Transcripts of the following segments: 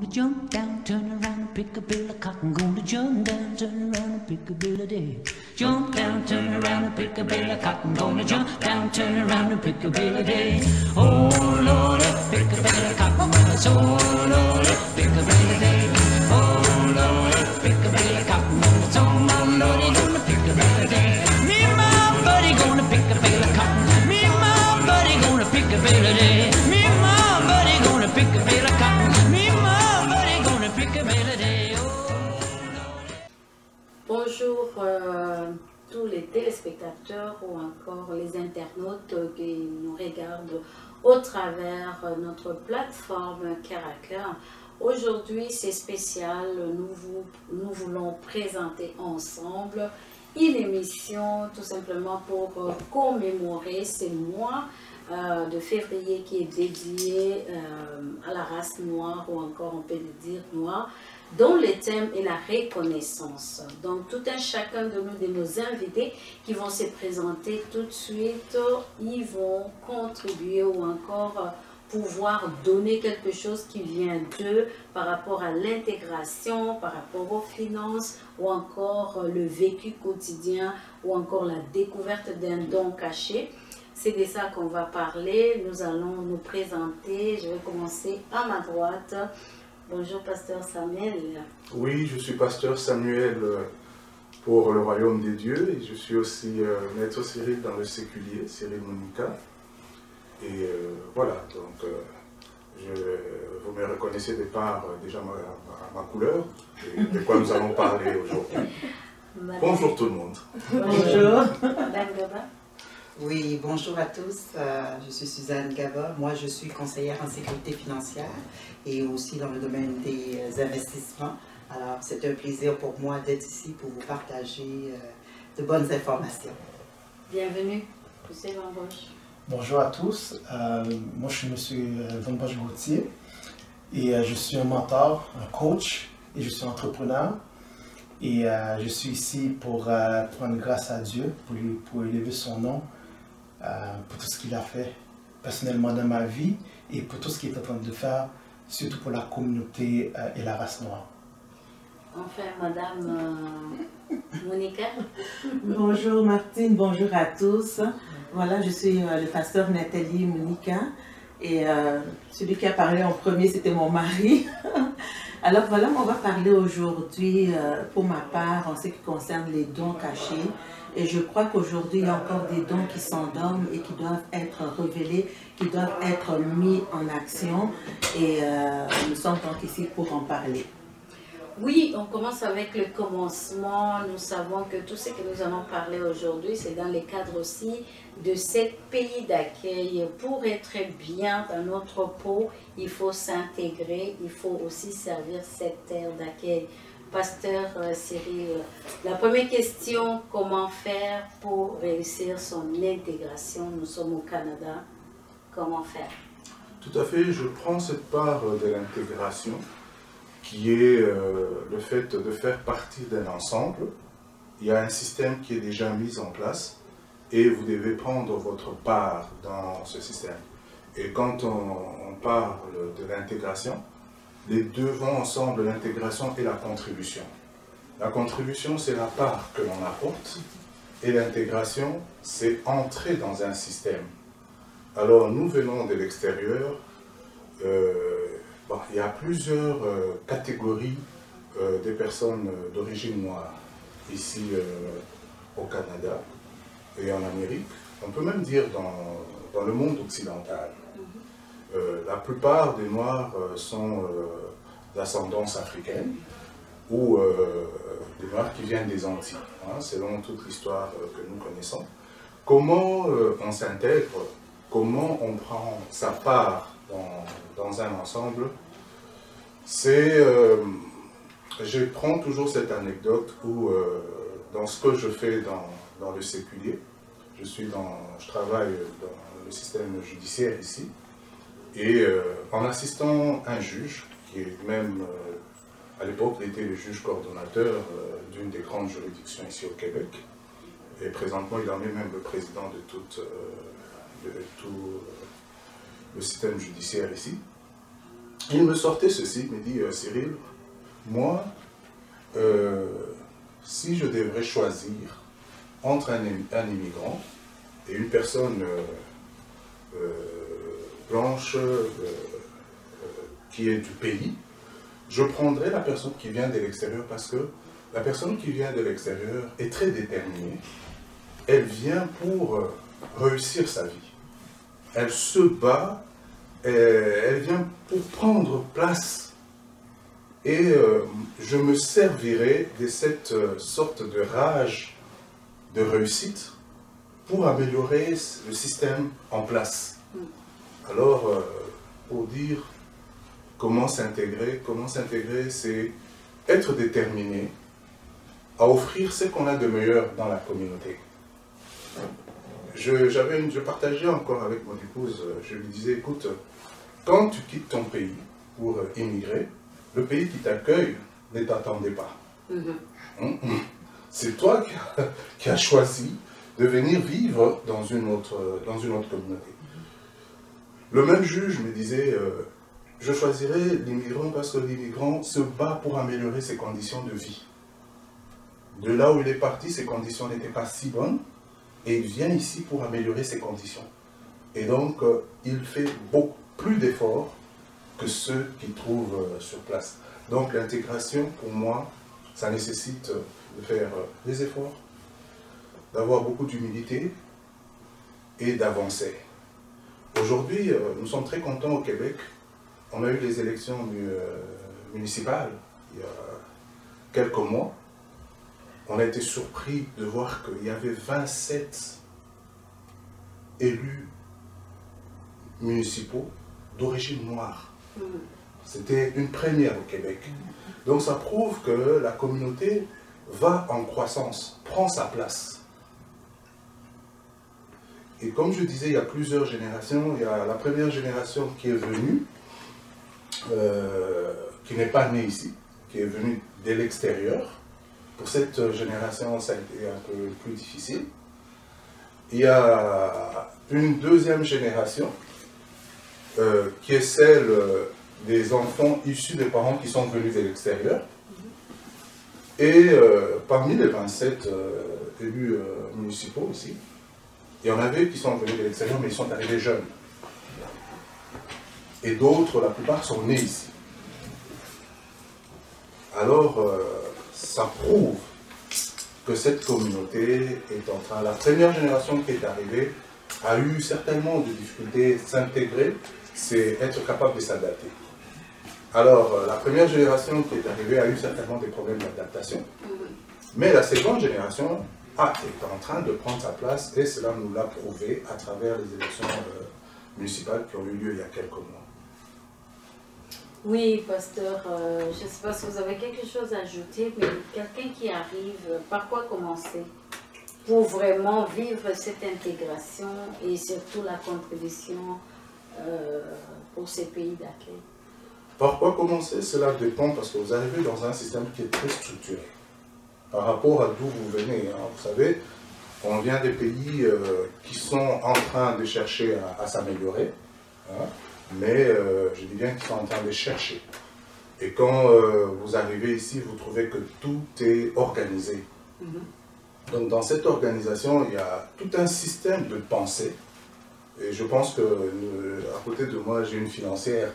jump down, turn around and pick a bale of cotton. Gonna jump down, turn around and pick a bale of day. Jump down, turn around and pick a bale of cotton. Gonna jump down, turn around and pick a bale of day. Oh Lord, pick a bale of cotton. Oh Lord, pick a bale of day. Oh Lord, pick a bale of cotton. So my Lordy gonna pick a bale of day. Me and my buddy gonna pick a bale of cotton. Me and my buddy gonna pick a bale of day. Me and my buddy gonna pick a bale of cotton. Me and my buddy gonna pick a bale of day. Bonjour tous les téléspectateurs ou encore les internautes qui nous regardent au travers notre plateforme Cœur à Cœur. Aujourd'hui c'est spécial, nous voulons présenter ensemble une émission tout simplement pour commémorer ces mois de février qui est dédié à la race noire ou encore on peut le dire noire, dont le thème est la reconnaissance. Donc tout un chacun de nos invités qui vont se présenter tout de suite, ils vont contribuer ou encore pouvoir donner quelque chose qui vient d'eux par rapport à l'intégration, par rapport aux finances ou encore le vécu quotidien ou encore la découverte d'un don caché. C'est de ça qu'on va parler. Nous allons nous présenter. Je vais commencer à ma droite. Bonjour, pasteur Samuel. Oui, je suis pasteur Samuel pour le Royaume des Dieux et je suis aussi maître Cyril dans le séculier, Cyril Monica. Et voilà, donc vous me reconnaissez de par déjà ma couleur et de quoi nous allons parler aujourd'hui. Bonjour tout le monde. Bonjour. Madame Gaba. Oui, bonjour à tous, je suis Suzanne Gaba, moi je suis conseillère en sécurité financière et aussi dans le domaine des investissements. Alors c'est un plaisir pour moi d'être ici pour vous partager de bonnes informations. Bienvenue, M. Van Bosch. Bonjour à tous, moi je suis M. Van Bosch Gauthier et je suis un mentor, un coach et je suis entrepreneur. Et je suis ici pour prendre grâce à Dieu, pour élever son nom, pour tout ce qu'il a fait personnellement dans ma vie et pour tout ce qu'il est en train de faire, surtout pour la communauté et la race noire. Enfin, Madame Monica. Bonjour Martine, bonjour à tous. Voilà, je suis le pasteur Nathalie Monica et celui qui a parlé en premier, c'était mon mari. Alors voilà, on va parler aujourd'hui, pour ma part, en ce qui concerne les dons cachés. Et je crois qu'aujourd'hui, il y a encore des dons qui s'endorment et qui doivent être révélés, qui doivent être mis en action. Et nous sommes donc ici pour en parler. Oui, on commence avec le commencement. Nous savons que tout ce que nous allons parler aujourd'hui, c'est dans le cadre aussi de ce pays d'accueil. Pour être bien dans notre peau, il faut s'intégrer, il faut aussi servir cette terre d'accueil. Pasteur Cyril, la première question, comment faire pour réussir son intégration? Nous sommes au Canada, comment faire? Tout à fait, je prends cette part de l'intégration qui est le fait de faire partie d'un ensemble. Il y a un système qui est déjà mis en place et vous devez prendre votre part dans ce système. Et quand on parle de l'intégration, les deux vont ensemble, l'intégration et la contribution. La contribution, c'est la part que l'on apporte et l'intégration, c'est entrer dans un système. Alors, nous venons de l'extérieur. Il y a plusieurs catégories de personnes d'origine noire ici au Canada et en Amérique. On peut même dire dans le monde occidental. La plupart des Noirs sont d'ascendance africaine ou des Noirs qui viennent des Antilles, hein, selon toute l'histoire que nous connaissons. Comment on s'intègre, comment on prend sa part dans un ensemble, c'est, je prends toujours cette anecdote où dans ce que je fais dans le séculier, je travaille dans le système judiciaire ici, et en assistant un juge, qui est même, à l'époque, il était le juge coordonnateur d'une des grandes juridictions ici au Québec, et présentement il en est même le président de tout le système judiciaire ici. il me sortait ceci, il me dit, Cyril, moi, si je devrais choisir entre un immigrant et une personne blanche qui est du pays, je prendrais la personne qui vient de l'extérieur parce que la personne qui vient de l'extérieur est très déterminée. Elle vient pour réussir sa vie. Elle se bat, elle vient pour prendre place. Et je me servirai de cette sorte de rage de réussite pour améliorer le système en place. Alors, pour dire comment s'intégrer, c'est être déterminé à offrir ce qu'on a de meilleur dans la communauté. Je partageais encore avec mon épouse, je lui disais, écoute, quand tu quittes ton pays pour immigrer, le pays qui t'accueille ne t'attendait pas. C'est toi qui as choisi de venir vivre dans une autre communauté. Le même juge me disait, je choisirais l'immigrant parce que l'immigrant se bat pour améliorer ses conditions de vie. De là où il est parti, ses conditions n'étaient pas si bonnes, et il vient ici pour améliorer ses conditions. Et donc, il fait beaucoup plus d'efforts que ceux qui trouvent sur place. Donc, l'intégration, pour moi, ça nécessite de faire des efforts, d'avoir beaucoup d'humilité et d'avancer. Aujourd'hui, nous sommes très contents au Québec. On a eu les élections municipales il y a quelques mois. On a été surpris de voir qu'il y avait 27 élus municipaux d'origine noire. C'était une première au Québec. Donc ça prouve que la communauté va en croissance, prend sa place. Et comme je disais, il y a plusieurs générations. Il y a la première génération qui est venue, qui n'est pas née ici, qui est venue de l'extérieur. Pour cette génération, ça a été un peu plus difficile. Il y a une deuxième génération, qui est celle des enfants issus des parents qui sont venus de l'extérieur. Et parmi les 27 élus municipaux aussi, il y en avait qui sont venus de l'extérieur, mais ils sont arrivés jeunes. Et d'autres, la plupart, sont nés ici. Alors, ça prouve que cette communauté est en train... La première génération qui est arrivée a eu certainement des difficultés à s'intégrer, c'est être capable de s'adapter. Alors, la première génération qui est arrivée a eu certainement des problèmes d'adaptation, mais la seconde génération est en train de prendre sa place, et cela nous l'a prouvé à travers les élections municipales qui ont eu lieu il y a quelques mois. Oui, pasteur, je ne sais pas si vous avez quelque chose à ajouter, mais quelqu'un qui arrive, par quoi commencer pour vraiment vivre cette intégration et surtout la contribution pour ces pays d'accueil? Par quoi commencer? Cela dépend parce que vous arrivez dans un système qui est très structuré par rapport à d'où vous venez. Hein. Vous savez, on vient des pays qui sont en train de chercher à s'améliorer, hein, mais je dis bien qu'ils sont en train de chercher. Et quand vous arrivez ici, vous trouvez que tout est organisé. Donc dans cette organisation, il y a tout un système de pensée. Et je pense que à côté de moi, j'ai une financière.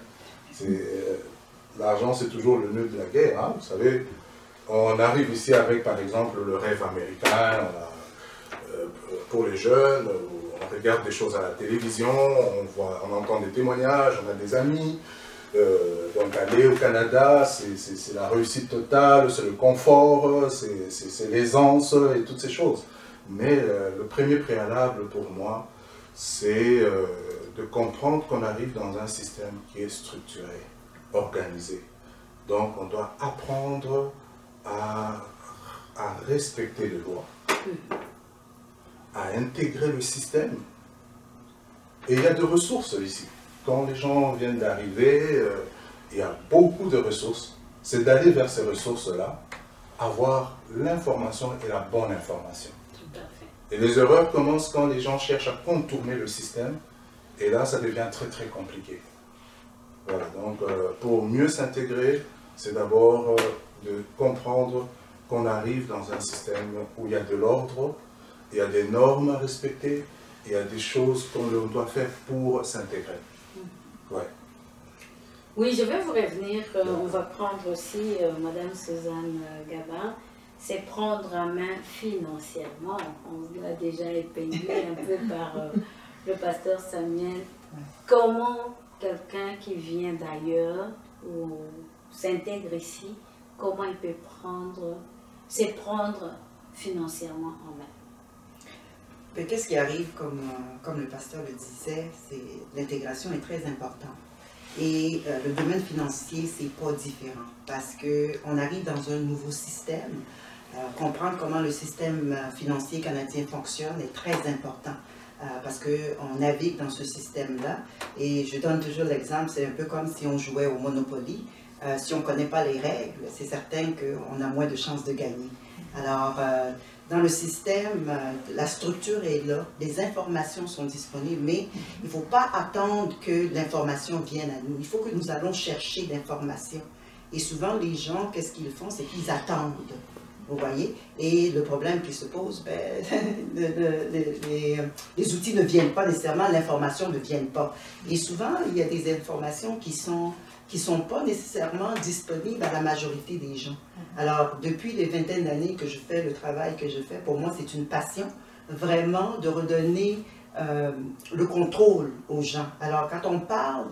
L'argent, c'est toujours le nœud de la guerre. Hein. Vous savez, on arrive ici avec, par exemple, le rêve américain, pour les jeunes, on regarde des choses à la télévision, on entend des témoignages, on a des amis. Donc aller au Canada, c'est la réussite totale, c'est le confort, c'est l'aisance et toutes ces choses. Mais le premier préalable pour moi, c'est de comprendre qu'on arrive dans un système qui est structuré, organisé. Donc on doit apprendre à respecter les lois, à intégrer le système. Et il y a de ressources ici. Quand les gens viennent d'arriver, il y a beaucoup de ressources. C'est d'aller vers ces ressources-là, avoir l'information et la bonne information. Tout à fait. Et les erreurs commencent quand les gens cherchent à contourner le système, et là, ça devient très très compliqué. Voilà, donc pour mieux s'intégrer, c'est d'abord de comprendre qu'on arrive dans un système où il y a de l'ordre, il y a des normes à respecter, il y a des choses qu'on doit faire pour s'intégrer. Ouais. Oui, je vais vous revenir, on va prendre aussi, Madame Suzanne Gabin, c'est prendre en main financièrement. On l'a déjà épinglé un peu par le pasteur Samuel. Comment quelqu'un qui vient d'ailleurs ou s'intègre ici, comment il peut se prendre financièrement en main? Qu'est-ce qui arrive, comme le pasteur le disait, c'est l'intégration est très importante. Et le domaine financier, c'est pas différent parce qu'on arrive dans un nouveau système. Comprendre comment le système financier canadien fonctionne est très important parce qu'on navigue dans ce système-là. Et je donne toujours l'exemple, c'est un peu comme si on jouait au Monopoly. Si on ne connaît pas les règles, c'est certain qu'on a moins de chances de gagner. Alors, dans le système, la structure est là, les informations sont disponibles, mais il ne faut pas attendre que l'information vienne à nous. Il faut que nous allons chercher l'information. Et souvent, les gens, qu'est-ce qu'ils font? C'est qu'ils attendent. Vous voyez? Et le problème qui se pose, les outils ne viennent pas nécessairement, l'information ne vient pas. Et souvent, il y a des informations qui sont pas nécessairement disponibles à la majorité des gens. Alors, depuis les vingtaines d'années que je fais le travail que je fais, pour moi, c'est une passion, vraiment, de redonner le contrôle aux gens. Alors, quand on parle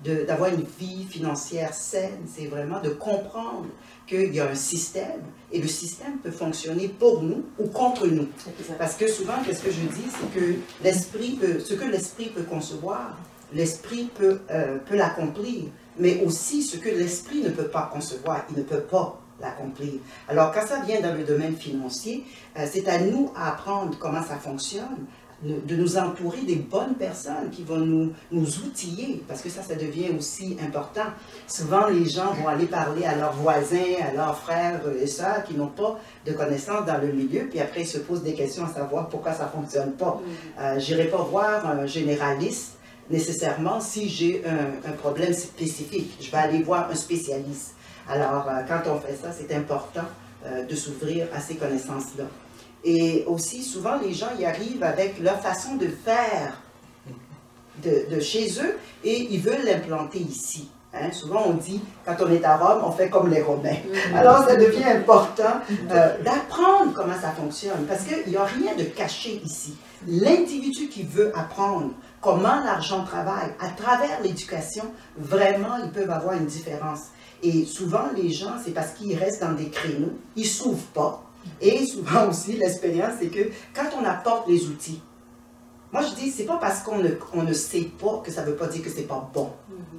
d'avoir une vie financière saine, c'est vraiment de comprendre qu'il y a un système, et le système peut fonctionner pour nous ou contre nous. Parce que souvent, qu'est-ce que je dis, c'est que ce que l'esprit peut concevoir, l'esprit peut l'accomplir, mais aussi ce que l'esprit ne peut pas concevoir, il ne peut pas l'accomplir. Alors, quand ça vient dans le domaine financier, c'est à nous à apprendre comment ça fonctionne, de nous entourer des bonnes personnes qui vont nous outiller, parce que ça devient aussi important. Souvent, les gens vont aller parler à leurs voisins, à leurs frères et sœurs qui n'ont pas de connaissances dans le milieu, puis après, ils se posent des questions à savoir pourquoi ça ne fonctionne pas. Je n'irai pas voir un généraliste nécessairement si j'ai un problème spécifique. Je vais aller voir un spécialiste. Alors, quand on fait ça, c'est important de s'ouvrir à ces connaissances-là. Et aussi, souvent, les gens y arrivent avec leur façon de faire de chez eux et ils veulent l'implanter ici. Hein? Souvent, on dit, quand on est à Rome, on fait comme les Romains. Alors, ça devient important d'apprendre comment ça fonctionne parce qu'il n'y a rien de caché ici. L'individu qui veut apprendre comment l'argent travaille à travers l'éducation, vraiment, ils peuvent avoir une différence. Et souvent, les gens, c'est parce qu'ils restent dans des créneaux, ils ne s'ouvrent pas. Et souvent aussi, l'expérience, c'est que quand on apporte les outils, moi je dis, c'est pas parce qu'on ne sait pas que ça ne veut pas dire que c'est pas bon.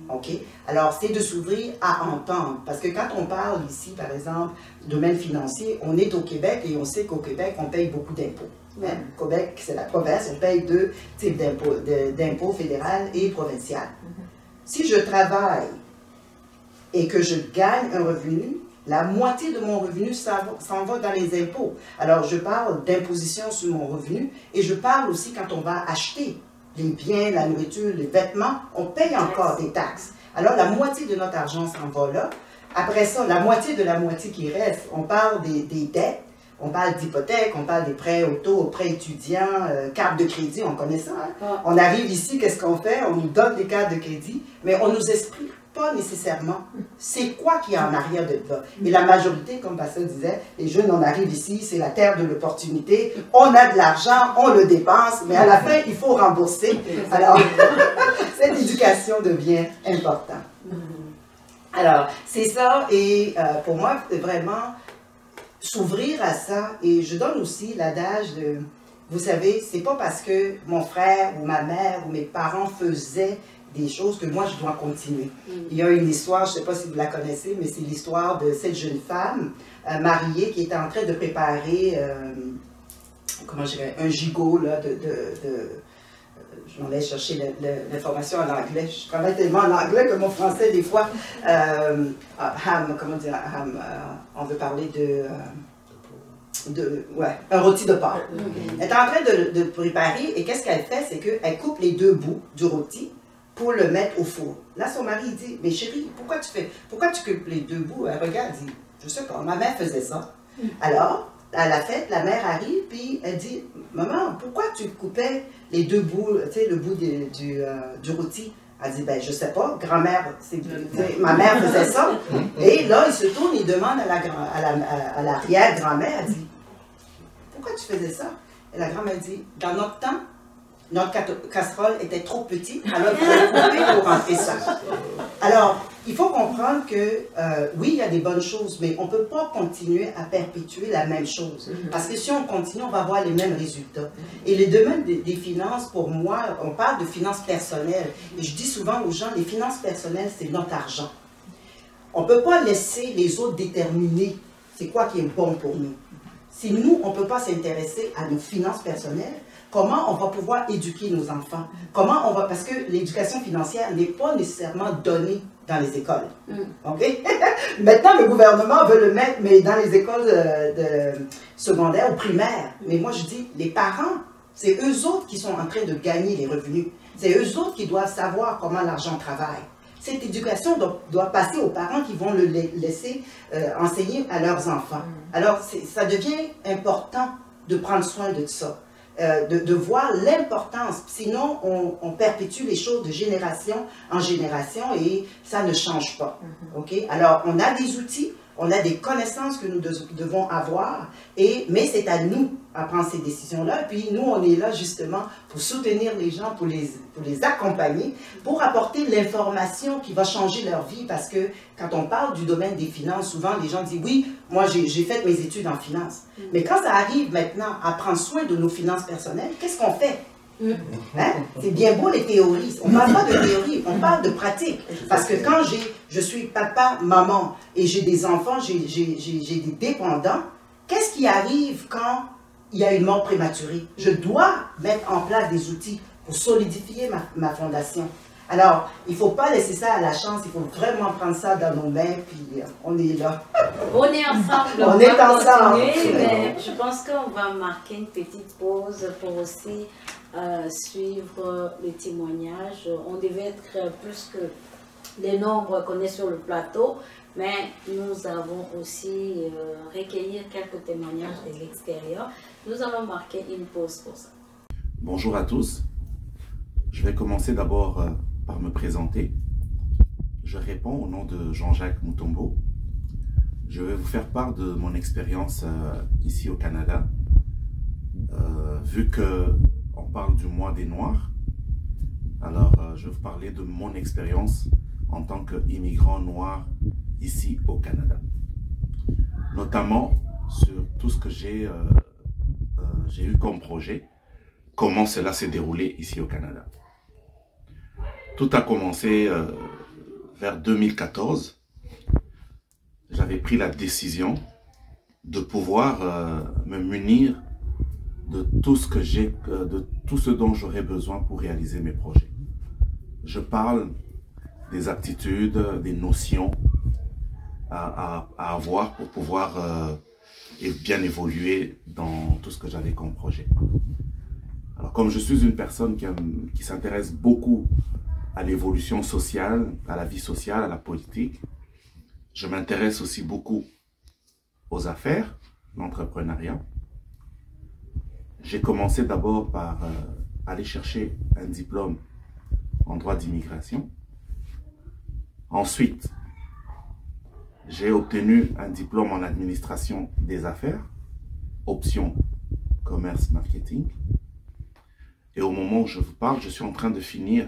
OK? Alors, c'est de s'ouvrir à entendre. Parce que quand on parle ici, par exemple, domaine financier, on est au Québec et on sait qu'au Québec, on paye beaucoup d'impôts. Hein? Québec, c'est la province, on paye deux types d'impôts, fédéral et provincial. Si je travaille et que je gagne un revenu, la moitié de mon revenu s'en va dans les impôts. Alors, je parle d'imposition sur mon revenu et je parle aussi quand on va acheter les biens, la nourriture, les vêtements, on paye encore des taxes. Alors, la moitié de notre argent s'en va là. Après ça, la moitié de la moitié qui reste, on parle des dettes, on parle d'hypothèques, on parle des prêts auto, prêts étudiants, cartes de crédit, on connaît ça. Hein? On arrive ici, qu'est-ce qu'on fait? On nous donne des cartes de crédit, mais on nous explique pas nécessairement c'est quoi qui est en arrière de là. Et la majorité, comme Pasteur disait, les jeunes, on arrive ici, c'est la terre de l'opportunité, on a de l'argent, on le dépense, mais à la fin, il faut rembourser. Alors, cette éducation devient importante. Alors, c'est ça, et pour moi, vraiment, s'ouvrir à ça, et je donne aussi l'adage de, vous savez, c'est pas parce que mon frère ou ma mère ou mes parents faisaient des choses que moi je dois continuer. Il y a une histoire, je ne sais pas si vous la connaissez, mais c'est l'histoire de cette jeune femme mariée qui était en train de préparer, comment je dirais, un gigot là, je m'en vais chercher l'information en anglais. Je travaille tellement en anglais que mon français, des fois, comment dire, on veut parler un rôti de porc. Elle est en train de préparer et qu'est-ce qu'elle fait? C'est qu'elle coupe les deux bouts du rôti pour le mettre au four. Là, son mari dit, mais chérie, pourquoi tu coupes les deux bouts? Elle regarde, dit, je sais pas, ma mère faisait ça. Alors, à la fête, la mère arrive, puis elle dit, maman, pourquoi tu coupais les deux bouts, tu sais, le bout du rôti? Elle dit, ben, je sais pas, grand-mère, ma mère faisait ça. Et là, il se tourne, il demande à l'arrière-grand-mère, elle dit, pourquoi tu faisais ça? Et la grand-mère dit, dans notre temps, notre casserole était trop petite, alors il fallait couper pour rentrer ça. Alors, il faut comprendre que, oui, il y a des bonnes choses, mais on ne peut pas continuer à perpétuer la même chose. Parce que si on continue, on va avoir les mêmes résultats. Et le domaine des finances, pour moi, on parle de finances personnelles. Et je dis souvent aux gens, les finances personnelles, c'est notre argent. On ne peut pas laisser les autres déterminer c'est quoi qui est bon pour nous. Si nous, on ne peut pas s'intéresser à nos finances personnelles, comment on va pouvoir éduquer nos enfants? Comment on va... Parce que l'éducation financière n'est pas nécessairement donnée dans les écoles. OK? Maintenant, le gouvernement veut le mettre mais dans les écoles secondaires ou primaires. Mais moi, je dis, les parents, c'est eux autres qui sont en train de gagner les revenus. C'est eux autres qui doivent savoir comment l'argent travaille. Cette éducation doit passer aux parents qui vont le laisser enseigner à leurs enfants. Alors, ça devient important de prendre soin de ça. De voir l'importance. Sinon, on perpétue les choses de génération en génération et ça ne change pas. OK? Alors, on a des outils, on a des connaissances que nous devons avoir, mais c'est à nous à prendre ces décisions-là. Et puis, nous, on est là justement pour soutenir les gens, pour les accompagner, pour apporter l'information qui va changer leur vie. Parce que quand on parle du domaine des finances, souvent les gens disent « Oui, moi j'ai fait mes études en finance. » Mais quand ça arrive maintenant à prendre soin de nos finances personnelles, qu'est-ce qu'on fait? Hein? C'est bien beau les théories. On ne parle pas de théorie, on parle de pratique. Parce que quand je suis papa, maman et j'ai des enfants, j'ai des dépendants, qu'est-ce qui arrive quand il y a une mort prématurée? Je dois mettre en place des outils pour solidifier ma fondation. Alors, il ne faut pas laisser ça à la chance, il faut vraiment prendre ça dans nos mains, puis on est là. On est ensemble, on est ensemble. Mais je pense qu'on va marquer une petite pause pour aussi suivre les témoignages. On devait être plus que les nombres qu'on est sur le plateau, mais nous avons aussi recueilli quelques témoignages de l'extérieur. Nous allons marquer une pause pour ça. Bonjour à tous. Je vais commencer d'abord par me présenter. Je réponds au nom de Jean-Jacques Mutombo. Je vais vous faire part de mon expérience ici au Canada. Vu qu'on parle du mois des Noirs, alors je vais vous parler de mon expérience en tant qu'immigrant noir ici au Canada. Notamment sur tout ce que j'ai eu comme projet, comment cela s'est déroulé ici au Canada. Tout a commencé vers 2014. J'avais pris la décision de pouvoir me munir de tout ce que de tout ce dont j'aurais besoin pour réaliser mes projets. Je parle des aptitudes, des notions à avoir pour pouvoir bien évoluer dans tout ce que j'avais comme projet. Alors, comme je suis une personne qui s'intéresse beaucoup à l'évolution sociale, à la vie sociale, à la politique, je m'intéresse aussi beaucoup aux affaires, l'entrepreneuriat. J'ai commencé d'abord par aller chercher un diplôme en droit d'immigration. Ensuite, j'ai obtenu un diplôme en administration des affaires, option commerce marketing. Et au moment où je vous parle, je suis en train de finir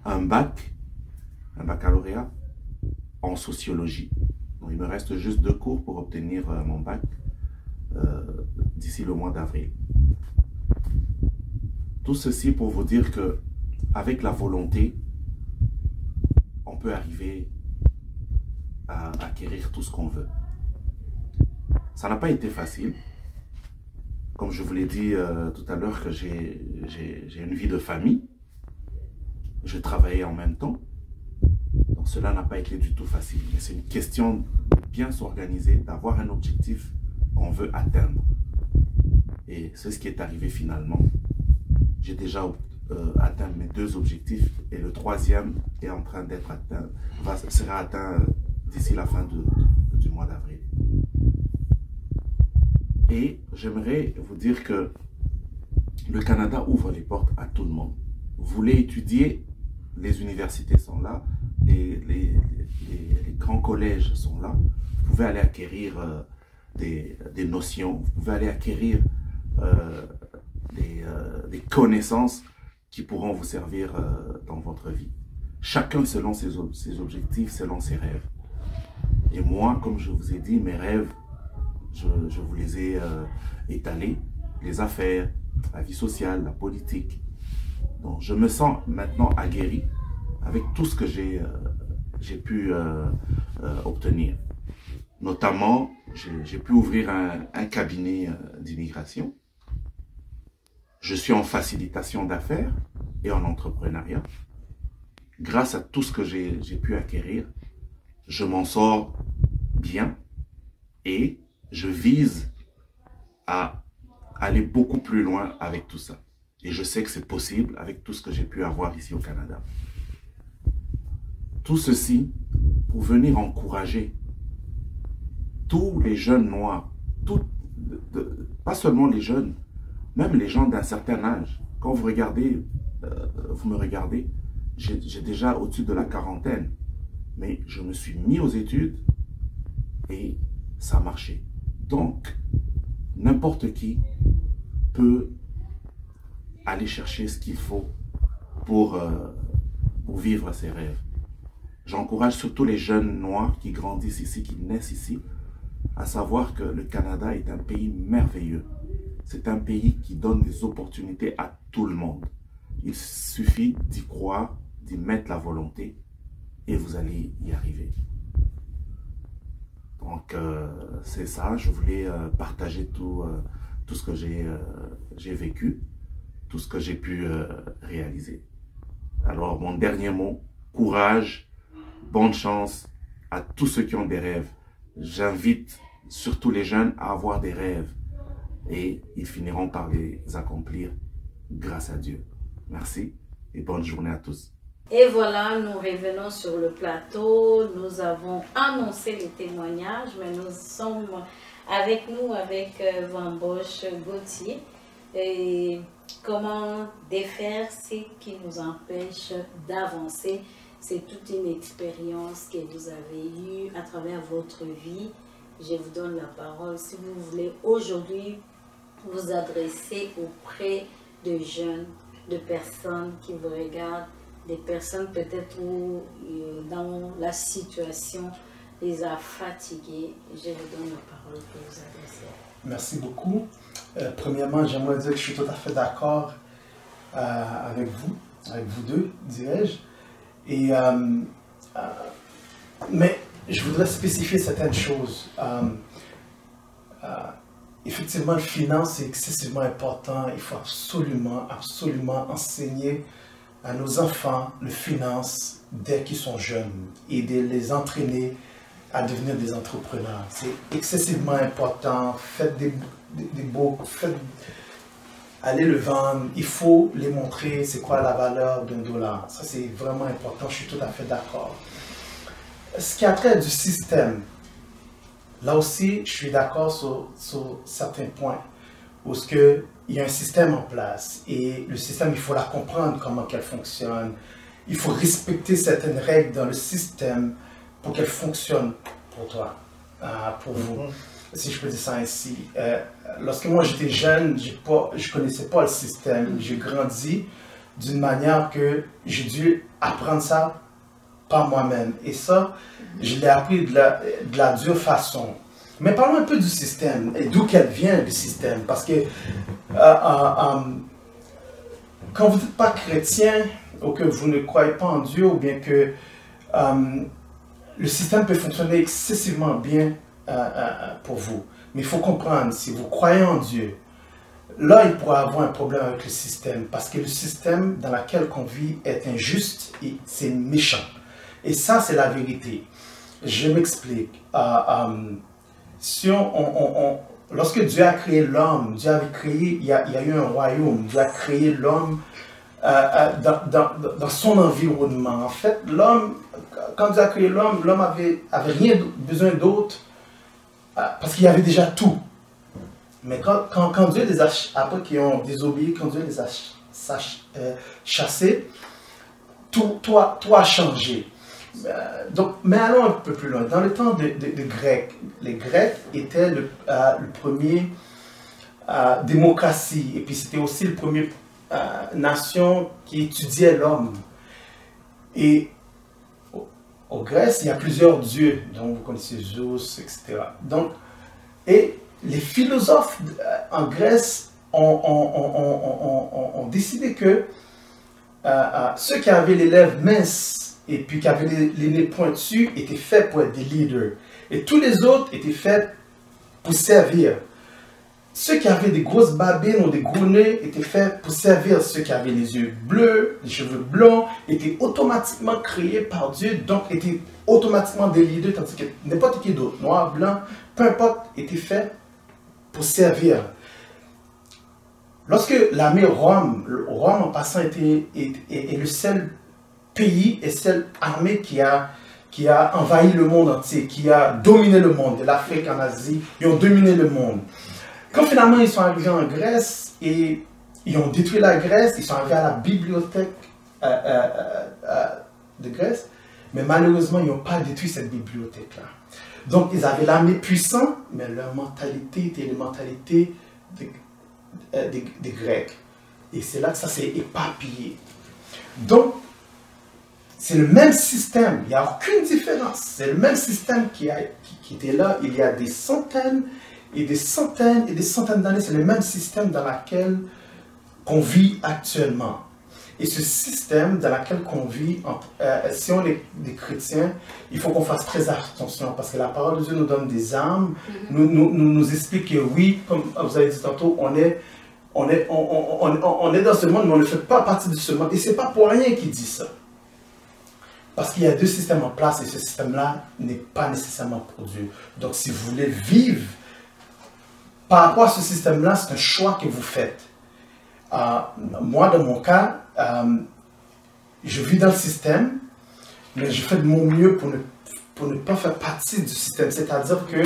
un baccalauréat en sociologie. Donc, il me reste juste 2 cours pour obtenir mon bac d'ici le mois d'avril. Tout ceci pour vous dire que avec la volonté, on peut arriver à acquérir tout ce qu'on veut. Ça n'a pas été facile. Comme je vous l'ai dit tout à l'heure, que j'ai une vie de famille. Je travaillais en même temps. Donc cela n'a pas été du tout facile. Mais c'est une question de bien s'organiser, d'avoir un objectif qu'on veut atteindre. Et c'est ce qui est arrivé finalement. J'ai déjà atteindre mes 2 objectifs et le 3e est en train d'être atteint, sera atteint d'ici la fin du mois d'avril. Et j'aimerais vous dire que le Canada ouvre les portes à tout le monde. Vous voulez étudier, les universités sont là, les grands collèges sont là. Vous pouvez aller acquérir des notions, vous pouvez aller acquérir des connaissances qui pourront vous servir dans votre vie. Chacun selon ses objectifs, selon ses rêves. Et moi, comme je vous ai dit, mes rêves, je vous les ai étalés. Les affaires, la vie sociale, la politique. Donc, je me sens maintenant aguerri avec tout ce que j'ai pu obtenir. Notamment, j'ai pu ouvrir un cabinet d'immigration. Je suis en facilitation d'affaires et en entrepreneuriat. Grâce à tout ce que j'ai pu acquérir, je m'en sors bien et je vise à aller beaucoup plus loin avec tout ça. Et je sais que c'est possible avec tout ce que j'ai pu avoir ici au Canada. Tout ceci pour venir encourager tous les jeunes noirs, pas seulement les jeunes, même les gens d'un certain âge. Quand vous regardez, vous me regardez, j'ai déjà au-dessus de la quarantaine. Mais je me suis mis aux études et ça a marché. Donc, n'importe qui peut aller chercher ce qu'il faut pour vivre ses rêves. J'encourage surtout les jeunes noirs qui grandissent ici, qui naissent ici, à savoir que le Canada est un pays merveilleux. C'est un pays qui donne des opportunités à tout le monde. Il suffit d'y croire, d'y mettre la volonté et vous allez y arriver. Donc, c'est ça. Je voulais partager tout ce que j'ai vécu, tout ce que j'ai pu réaliser. Alors, mon dernier mot, courage, bonne chance à tous ceux qui ont des rêves. J'invite surtout les jeunes à avoir des rêves et ils finiront par les accomplir grâce à Dieu. Merci et bonne journée à tous. Et voilà, nous revenons sur le plateau. Nous avons annoncé les témoignages, mais nous sommes avec Van Bosch Gauthier. Et comment défaire ce qui nous empêche d'avancer? C'est toute une expérience que vous avez eue à travers votre vie. Je vous donne la parole. Si vous voulez aujourd'hui vous adresser auprès de jeunes, de personnes qui vous regardent, des personnes peut-être où dans la situation les a fatiguées, je vous donne la parole pour vous adresser. Merci beaucoup. Premièrement, j'aimerais dire que je suis tout à fait d'accord avec vous deux, dirais-je. Mais je voudrais spécifier certaines choses. Effectivement, le finance est excessivement important. Il faut absolument enseigner à nos enfants le finance dès qu'ils sont jeunes et de les entraîner à devenir des entrepreneurs. C'est excessivement important. Faites allez le vendre. Il faut les montrer c'est quoi la valeur $1. Ça, c'est vraiment important. Je suis tout à fait d'accord. Ce qui a trait du système, là aussi, je suis d'accord sur certains points. Parce qu'il y a un système en place et le système, il faut la comprendre comment qu'elle fonctionne. Il faut respecter certaines règles dans le système pour qu'elle fonctionne pour toi, pour vous, si je peux dire ça ainsi. Lorsque moi j'étais jeune, je ne connaissais pas le système. J'ai grandi d'une manière que j'ai dû apprendre ça par moi-même. Et ça, je l'ai appris de la dure façon. Mais parlons un peu du système et d'où qu'elle vient le système. Parce que quand vous n'êtes pas chrétien ou que vous ne croyez pas en Dieu ou bien que le système peut fonctionner excessivement bien pour vous. Mais il faut comprendre, si vous croyez en Dieu, là il pourra avoir un problème avec le système. Parce que le système dans lequel on vit est injuste et c'est méchant. Et ça c'est la vérité. Je m'explique. Si lorsque Dieu a créé l'homme, Dieu avait créé, il y a eu un royaume, Dieu a créé l'homme dans son environnement. En fait, l'homme, quand Dieu a créé l'homme, l'homme avait rien besoin d'autre parce qu'il y avait déjà tout. Mais quand Dieu les a, après qu'ils ont désobéi, quand Dieu les a chassés, tout a changé. Donc, mais allons un peu plus loin. Dans le temps des Grecs, les Grecs étaient le premier démocratie, et puis c'était aussi le premier nation qui étudiait l'homme. Et en Grèce, il y a plusieurs dieux, dont vous connaissez Zeus, etc. Donc, et les philosophes en Grèce ont décidé que ceux qui avaient les lèvres minces et puis qui avaient les nez pointus étaient faits pour être des leaders. Et tous les autres étaient faits pour servir. Ceux qui avaient des grosses babines ou des gros nez étaient faits pour servir. Ceux qui avaient les yeux bleus, les cheveux blonds, étaient automatiquement créés par Dieu, donc étaient automatiquement des leaders, tandis que n'importe qui d'autre, noir, blanc, peu importe, était fait pour servir. Lorsque l'armée Rome en passant est le seul pays et seule armée qui a envahi le monde entier, qui a dominé le monde, de l'Afrique en Asie, ils ont dominé le monde. Quand finalement ils sont arrivés en Grèce et ils ont détruit la Grèce, ils sont arrivés à la bibliothèque de Grèce, mais malheureusement ils n'ont pas détruit cette bibliothèque-là. Donc ils avaient l'armée puissante, mais leur mentalité était la mentalité des Grecs. Et c'est là que ça s'est éparpillé. Donc, c'est le même système, il n'y a aucune différence. C'est le même système qui était là il y a des centaines et des centaines et des centaines d'années. C'est le même système dans lequel on vit actuellement. Et ce système dans lequel on vit, si on est des chrétiens, il faut qu'on fasse très attention parce que la parole de Dieu nous donne des armes, nous explique que oui, comme vous avez dit tantôt, on est dans ce monde, mais on ne fait pas partie de ce monde. Et ce n'est pas pour rien qu'il dit ça. Parce qu'il y a deux systèmes en place et ce système-là n'est pas nécessairement pour Dieu. Donc si vous voulez vivre par rapport à ce système-là, c'est un choix que vous faites. Moi, dans mon cas, je vis dans le système, mais je fais de mon mieux pour ne pas faire partie du système. C'est-à-dire que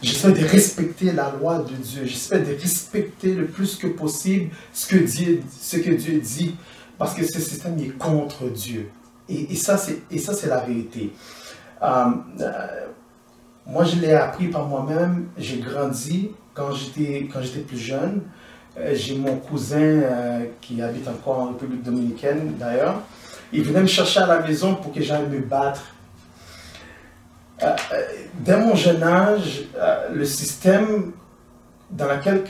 j'essaie de respecter la loi de Dieu. J'essaie de respecter le plus que possible ce que Dieu dit. Parce que ce système est contre Dieu. Et ça, c'est la vérité. Moi, je l'ai appris par moi-même. J'ai grandi quand j'étais plus jeune. J'ai mon cousin qui habite encore en République dominicaine, d'ailleurs. Il venait me chercher à la maison pour que j'aille me battre. Dès mon jeune âge, le système dans lequel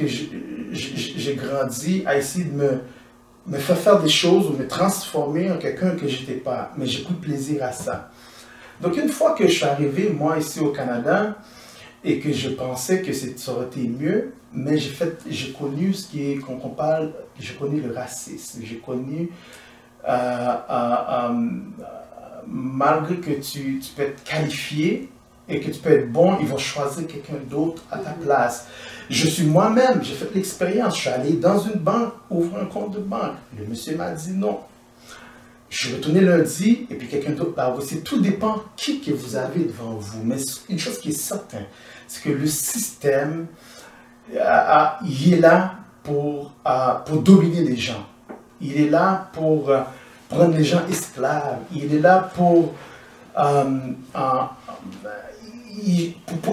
j'ai grandi a essayé de me faire faire des choses ou me transformer en quelqu'un que je n'étais pas. Mais j'ai pris plaisir à ça. Donc une fois que je suis arrivé, moi, ici au Canada, et que je pensais que ça aurait été mieux, mais j'ai connu ce qui est, qu'on parle, j'ai connu le racisme, j'ai connu, malgré que tu peux être qualifié et que tu peux être bon, ils vont choisir quelqu'un d'autre à ta place. Je suis moi-même, j'ai fait l'expérience, je suis allé dans une banque, ouvrir un compte de banque. Le monsieur m'a dit non. Je suis retourné lundi et puis quelqu'un d'autre m'a dit, tout dépend qui que vous avez devant vous. Mais une chose qui est certaine, c'est que le système, il est là pour dominer les gens. Il est là pour rendre les gens esclaves. Il est là pour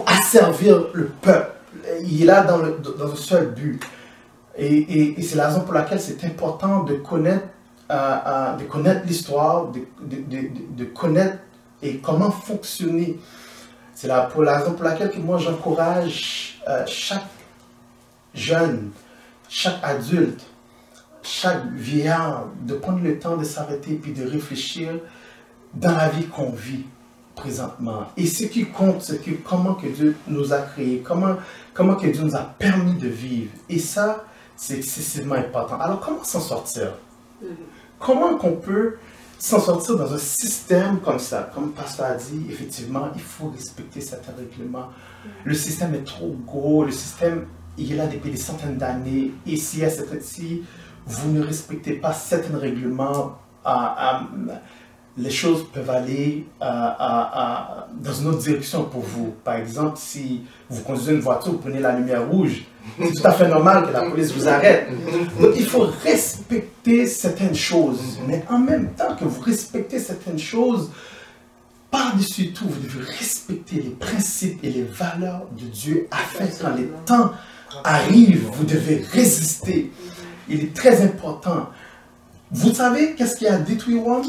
asservir le peuple. Il est là dans un seul but. Et c'est la raison pour laquelle c'est important de connaître l'histoire, de connaître et comment fonctionner. C'est la raison pour laquelle moi j'encourage chaque jeune, chaque adulte, chaque vieillard de prendre le temps de s'arrêter puis de réfléchir dans la vie qu'on vit présentement. Et ce qui compte, c'est comment que Dieu nous a créés, comment que Dieu nous a permis de vivre. Et ça, c'est excessivement important. Alors comment s'en sortir? Comment qu'on peut s'en sortir dans un système comme ça? Comme le pasteur a dit, effectivement, il faut respecter certains règlements. Le système est trop gros, le système, il est là depuis des centaines d'années. Et si vous ne respectez pas certains règlements, les choses peuvent aller dans une autre direction pour vous. Par exemple, si vous conduisez une voiture, vous prenez la lumière rouge, c'est tout à fait normal que la police vous arrête. Donc il faut respecter certaines choses, mais en même temps que vous respectez certaines choses, par-dessus tout, vous devez respecter les principes et les valeurs de Dieu afin que quand les temps arrivent, vous devez résister. Il est très important. Vous savez qu'est-ce qui a détruit Rome?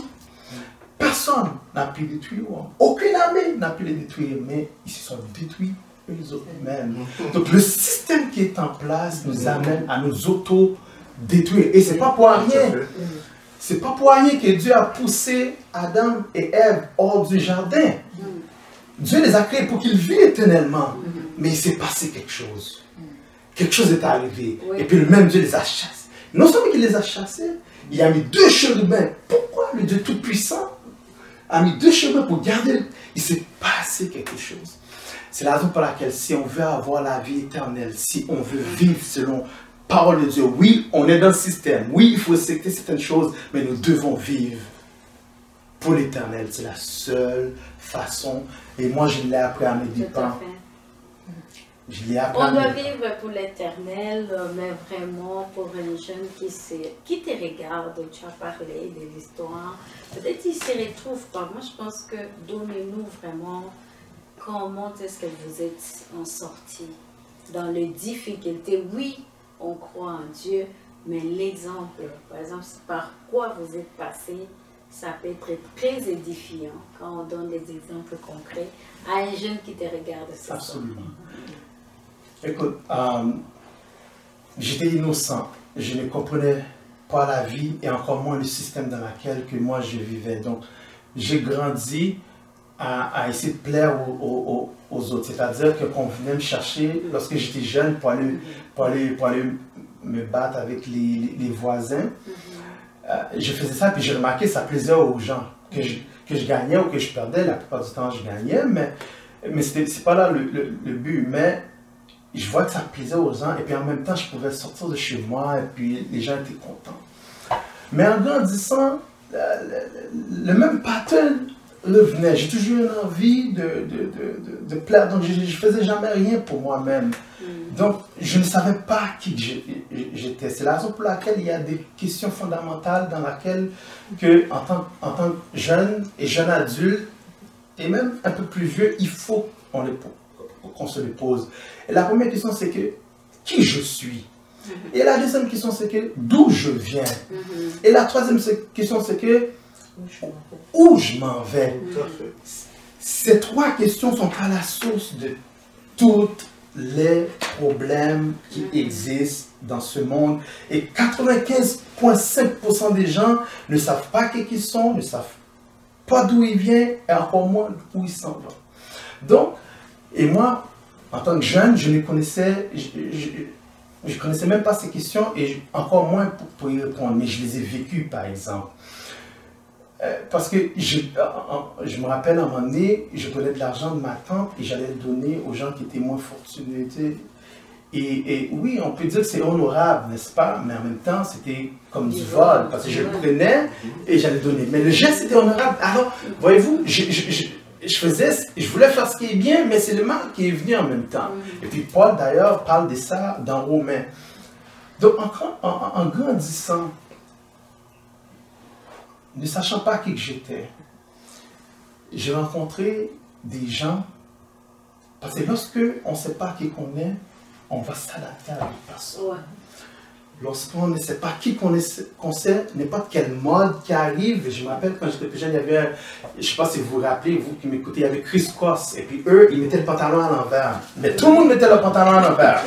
Personne n'a pu détruire Rome. Aucune armée n'a pu les détruire, mais ils se sont détruits eux-mêmes. Donc le système qui est en place nous amène à nous auto-détruire. Et ce n'est pas pour rien. C'est pas pour rien que Dieu a poussé Adam et Ève hors du jardin. Dieu les a créés pour qu'ils vivent éternellement. Mais il s'est passé quelque chose. Quelque chose est arrivé. Et puis le même Dieu les a chassés. Non seulement qu'il les a chassés, il a mis 2 chérubins. Pourquoi le Dieu Tout-Puissant a mis 2 chérubins pour garder? Il s'est passé quelque chose. C'est la raison pour laquelle si on veut avoir la vie éternelle, si on veut vivre selon parole de Dieu, oui, on est dans le système. Oui, il faut respecter certaines choses, mais nous devons vivre pour l'éternel. C'est la seule façon. Et moi, je l'ai appris à mes dépens. On doit vivre pour l'éternel, mais vraiment pour un jeune qui te regarde, tu as parlé de l'histoire, peut-être il se retrouve pas. Moi, je pense que donnez-nous vraiment comment est-ce que vous êtes en sortie dans les difficultés. Oui, on croit en Dieu, mais l'exemple, par exemple, par quoi vous êtes passé, ça peut être très édifiant quand on donne des exemples concrets à un jeune qui te regarde. Absolument. Écoute, j'étais innocent, je ne comprenais pas la vie et encore moins le système dans lequel que moi je vivais. Donc, j'ai grandi à essayer de plaire aux autres. C'est-à-dire que qu'on venait me chercher lorsque j'étais jeune pour aller me battre avec les voisins. Je faisais ça, puis j'ai remarqué que ça plaisait aux gens. Que je gagnais ou que je perdais, la plupart du temps je gagnais, mais c'est pas là le but. Mais je vois que ça plaisait aux gens, et puis en même temps, je pouvais sortir de chez moi, et puis les gens étaient contents. Mais en grandissant, le même pattern revenait. J'ai toujours eu une envie de plaire, donc je ne faisais jamais rien pour moi-même. Donc, je ne savais pas qui j'étais. C'est la raison pour laquelle il y a des questions fondamentales dans lesquelles, en tant que jeune et jeune adulte, et même un peu plus vieux, il faut qu'on se les pose. Et la première question, c'est que, qui je suis? Et la deuxième question, c'est que, d'où je viens? Et la troisième question, c'est que, où je m'en vais? Ces 3 questions sont à la source de toutes les problèmes qui existent dans ce monde. Et 95,5% des gens ne savent pas qui ils sont, ne savent pas d'où ils viennent, et encore moins où ils s'en vont. Donc, et moi, en tant que jeune, je ne connaissais, je connaissais même pas ces questions, et encore moins pour y répondre, mais je les ai vécues, par exemple. Parce que je me rappelle, à un moment donné, je prenais de l'argent de ma tante et j'allais le donner aux gens qui étaient moins fortunés. Et oui, on peut dire que c'est honorable, n'est-ce pas? Mais en même temps, c'était comme du vol, parce que je le prenais et j'allais le donner. Mais le geste était honorable. Alors, voyez-vous, je voulais faire ce qui est bien, mais c'est le mal qui est venu en même temps. Et puis Paul, d'ailleurs, parle de ça dans Romains. Donc, en grandissant, ne sachant pas qui j'étais, j'ai rencontré des gens, parce que lorsque on ne sait pas qui qu'on est, on va s'adapter à une personne. Lorsqu'on ne sait pas qui qu'on sait, n'importe quel mode qui arrive. Je me rappelle quand j'étais plus jeune, il y avait, je ne sais pas si vous vous rappelez, vous qui m'écoutez, il y avait Chris Cross, et puis eux, ils mettaient le pantalon à l'envers. Mais tout le monde mettait le pantalon à l'envers.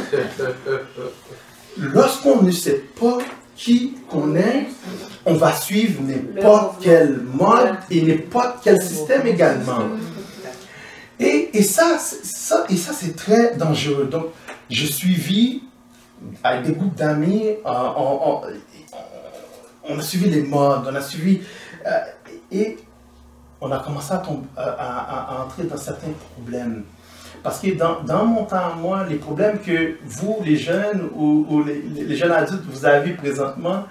Lorsqu'on ne sait pas qui qu'on est, on va suivre n'importe quel mode et n'importe quel système également. Et ça c'est très dangereux. Donc, je suivis avec des groupes d'amis, on a suivi les modes, on a suivi, et on a commencé à entrer dans certains problèmes. Parce que dans mon temps, moi, les problèmes que vous, les jeunes ou les jeunes adultes, vous avez présentement,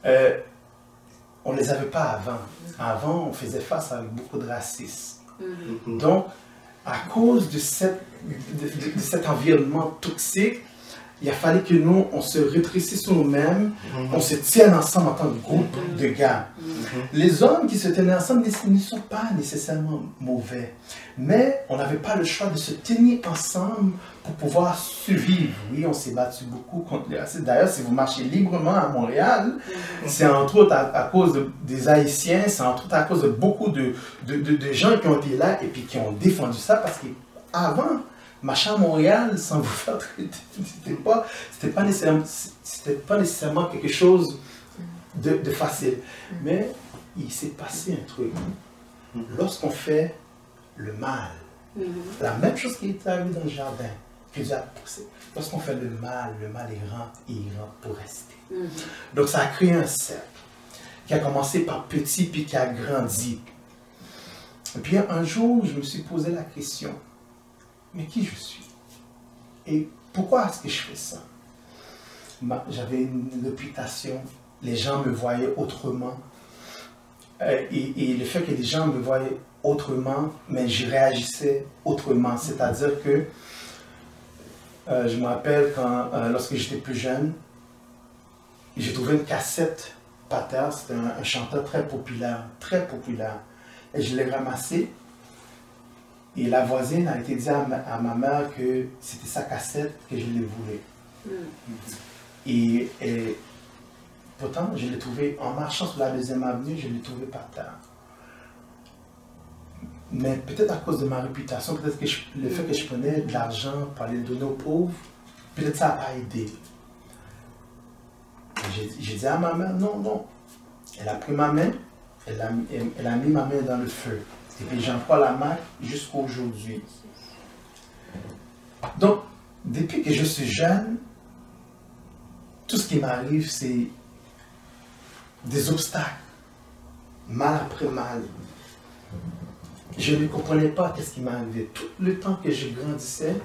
on ne les avait pas avant. Avant, on faisait face avec beaucoup de racisme. Donc, à cause de cet environnement toxique, il a fallu que nous, on se rétrécisse sur nous-mêmes, on se tienne ensemble en tant que groupe de gars. Les hommes qui se tenaient ensemble ne sont pas nécessairement mauvais, mais on n'avait pas le choix de se tenir ensemble pour pouvoir survivre. Oui, on s'est battu beaucoup contre les racistes. D'ailleurs, si vous marchez librement à Montréal, c'est entre autres à cause des Haïtiens, c'est entre autres à cause de beaucoup de gens qui ont été là et puis qui ont défendu ça, parce qu'avant, marcher à Montréal sans vous faire traiter, c'était pas nécessairement quelque chose de facile. Mais il s'est passé un truc. Lorsqu'on fait le mal, la même chose qui est arrivée dans le jardin, que Dieu a poussé. Lorsqu'on fait le mal rentre et il rentre pour rester. Donc ça a créé un cercle qui a commencé par petit puis qui a grandi. Et puis un jour, je me suis posé la question, mais qui je suis? Et pourquoi est-ce que je fais ça? J'avais une réputation, les gens me voyaient autrement. Et le fait que les gens me voyaient autrement, mais je réagissais autrement. C'est-à-dire que je me rappelle lorsque j'étais plus jeune, j'ai trouvé une cassette par terre. C'était un chanteur très populaire. Et je l'ai ramassé. Et la voisine a été dit à ma mère que c'était sa cassette, que je l'ai voulée. Et pourtant, je l'ai trouvé, en marchant sur la 2e avenue, je l'ai trouvé par terre. Mais peut-être à cause de ma réputation, peut-être que le fait que je prenais de l'argent pour aller le donner aux pauvres, peut-être ça n'a pas aidé. J'ai dit à ma mère, non. Elle a pris ma main, elle a mis ma main dans le feu. Et puis j'en prends la marque jusqu'à aujourd'hui. Donc, depuis que je suis jeune, tout ce qui m'arrive, c'est des obstacles, mal après mal. Je ne comprenais pas ce qui m'arrivait. Tout le temps que je grandissais,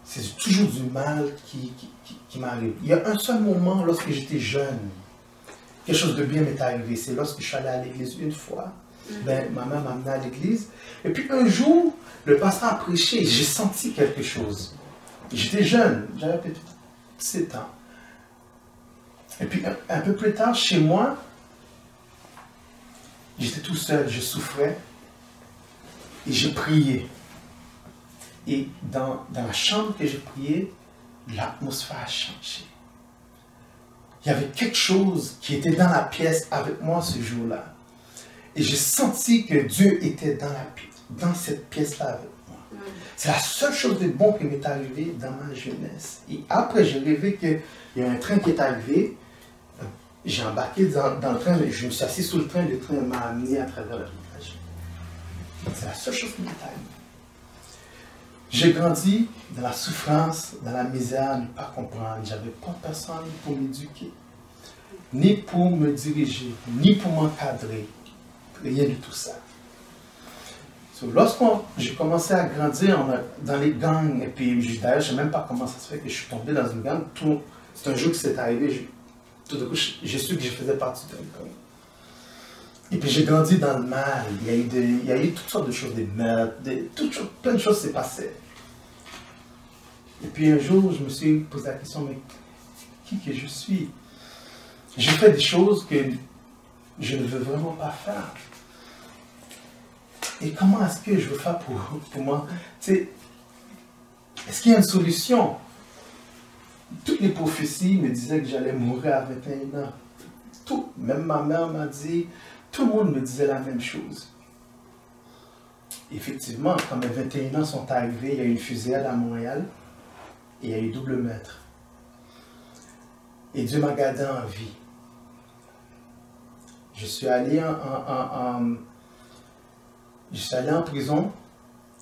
c'est toujours du mal qui m'arrive. Il y a un seul moment, lorsque j'étais jeune, quelque chose de bien m'est arrivé. C'est lorsque je suis allé à l'église une fois. Ma mère m'a amené à l'église. Et puis un jour, le pasteur a prêché. J'ai senti quelque chose. J'étais jeune, j'avais peut-être 7 ans. Et puis un peu plus tard, chez moi, j'étais tout seul, je souffrais. Et j'ai prié. Et dans la chambre que j'ai prié, l'atmosphère a changé. Il y avait quelque chose qui était dans la pièce avec moi ce jour-là. Et j'ai senti que Dieu était dans cette pièce-là avec moi. C'est la seule chose de bon qui m'est arrivé dans ma jeunesse. Et après, j'ai rêvé qu'il y a un train qui est arrivé. J'ai embarqué dans le train, je me suis assis sur le train m'a amené à travers le village. C'est la seule chose qui m'est arrivée. J'ai grandi dans la souffrance, dans la misère, ne pas comprendre. J'avais pas personne pour m'éduquer, ni pour me diriger, ni pour m'encadrer. Rien de tout ça. Lorsque j'ai commencé à grandir dans les gangs, et puis d'ailleurs, je ne sais même pas comment ça se fait que je suis tombé dans une gang. C'est un jour que c'est arrivé, tout d'un coup, j'ai su que je faisais partie d'un gang. Et puis j'ai grandi dans le mal. Il y a eu toutes sortes de choses, des meurtres, plein de choses s'est passées. Et puis un jour, je me suis posé la question, mais qui que je suis? J'ai fait des choses que je ne veux vraiment pas faire. Et comment est-ce que je veux faire pour moi? Est-ce qu'il y a une solution? Toutes les prophéties me disaient que j'allais mourir à 21 ans. Même ma mère m'a dit, tout le monde me disait la même chose. Effectivement, quand mes 21 ans sont arrivés, il y a eu une fusillade à Montréal et il y a eu double meurtre. Et Dieu m'a gardé en vie. Je suis allé en prison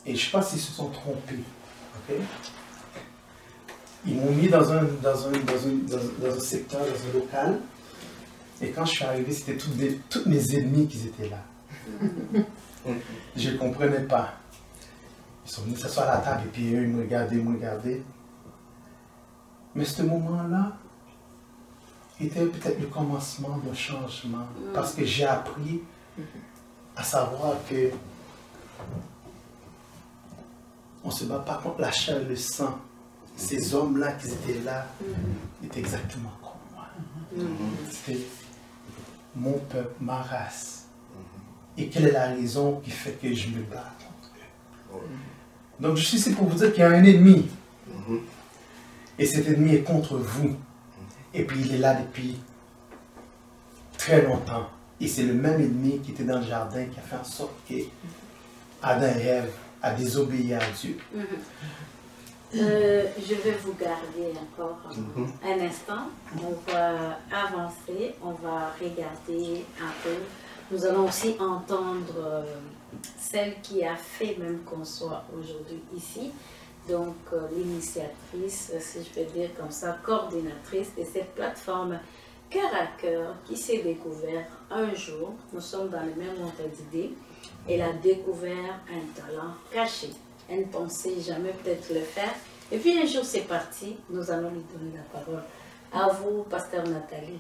et je ne sais pas s'ils se sont trompés. Okay? Ils m'ont mis dans un secteur, dans un local. Et quand je suis arrivé, c'était tous mes ennemis qui étaient là. Je ne comprenais pas. Ils sont venus s'asseoir à la table et puis eux, ils me regardaient. Mais ce moment-là, était peut-être le commencement d'un changement. Parce que j'ai appris à savoir que on ne se bat pas contre la chair et le sang. Ces hommes-là qui étaient là étaient exactement comme moi. C'était mon peuple, ma race. Et quelle est la raison qui fait que je me bats contre eux? Donc je suis ici pour vous dire qu'il y a un ennemi. Et cet ennemi est contre vous. Et puis il est là depuis très longtemps. Et c'est le même ennemi qui était dans le jardin qui a fait en sorte que Adam et Ève a désobéi à Dieu. Je vais vous garder encore un instant. On va avancer, on va regarder un peu. Nous allons aussi entendre celle qui a fait même qu'on soit aujourd'hui ici. Donc l'initiatrice, si je peux dire comme ça, coordinatrice de cette plateforme Cœur à Cœur qui s'est découvert un jour. Nous sommes dans le même ordre d'idées. Elle a découvert un talent caché. Elle ne pensait jamais peut-être le faire. Et puis un jour c'est parti, nous allons lui donner la parole. À vous, Pasteur Nathalie.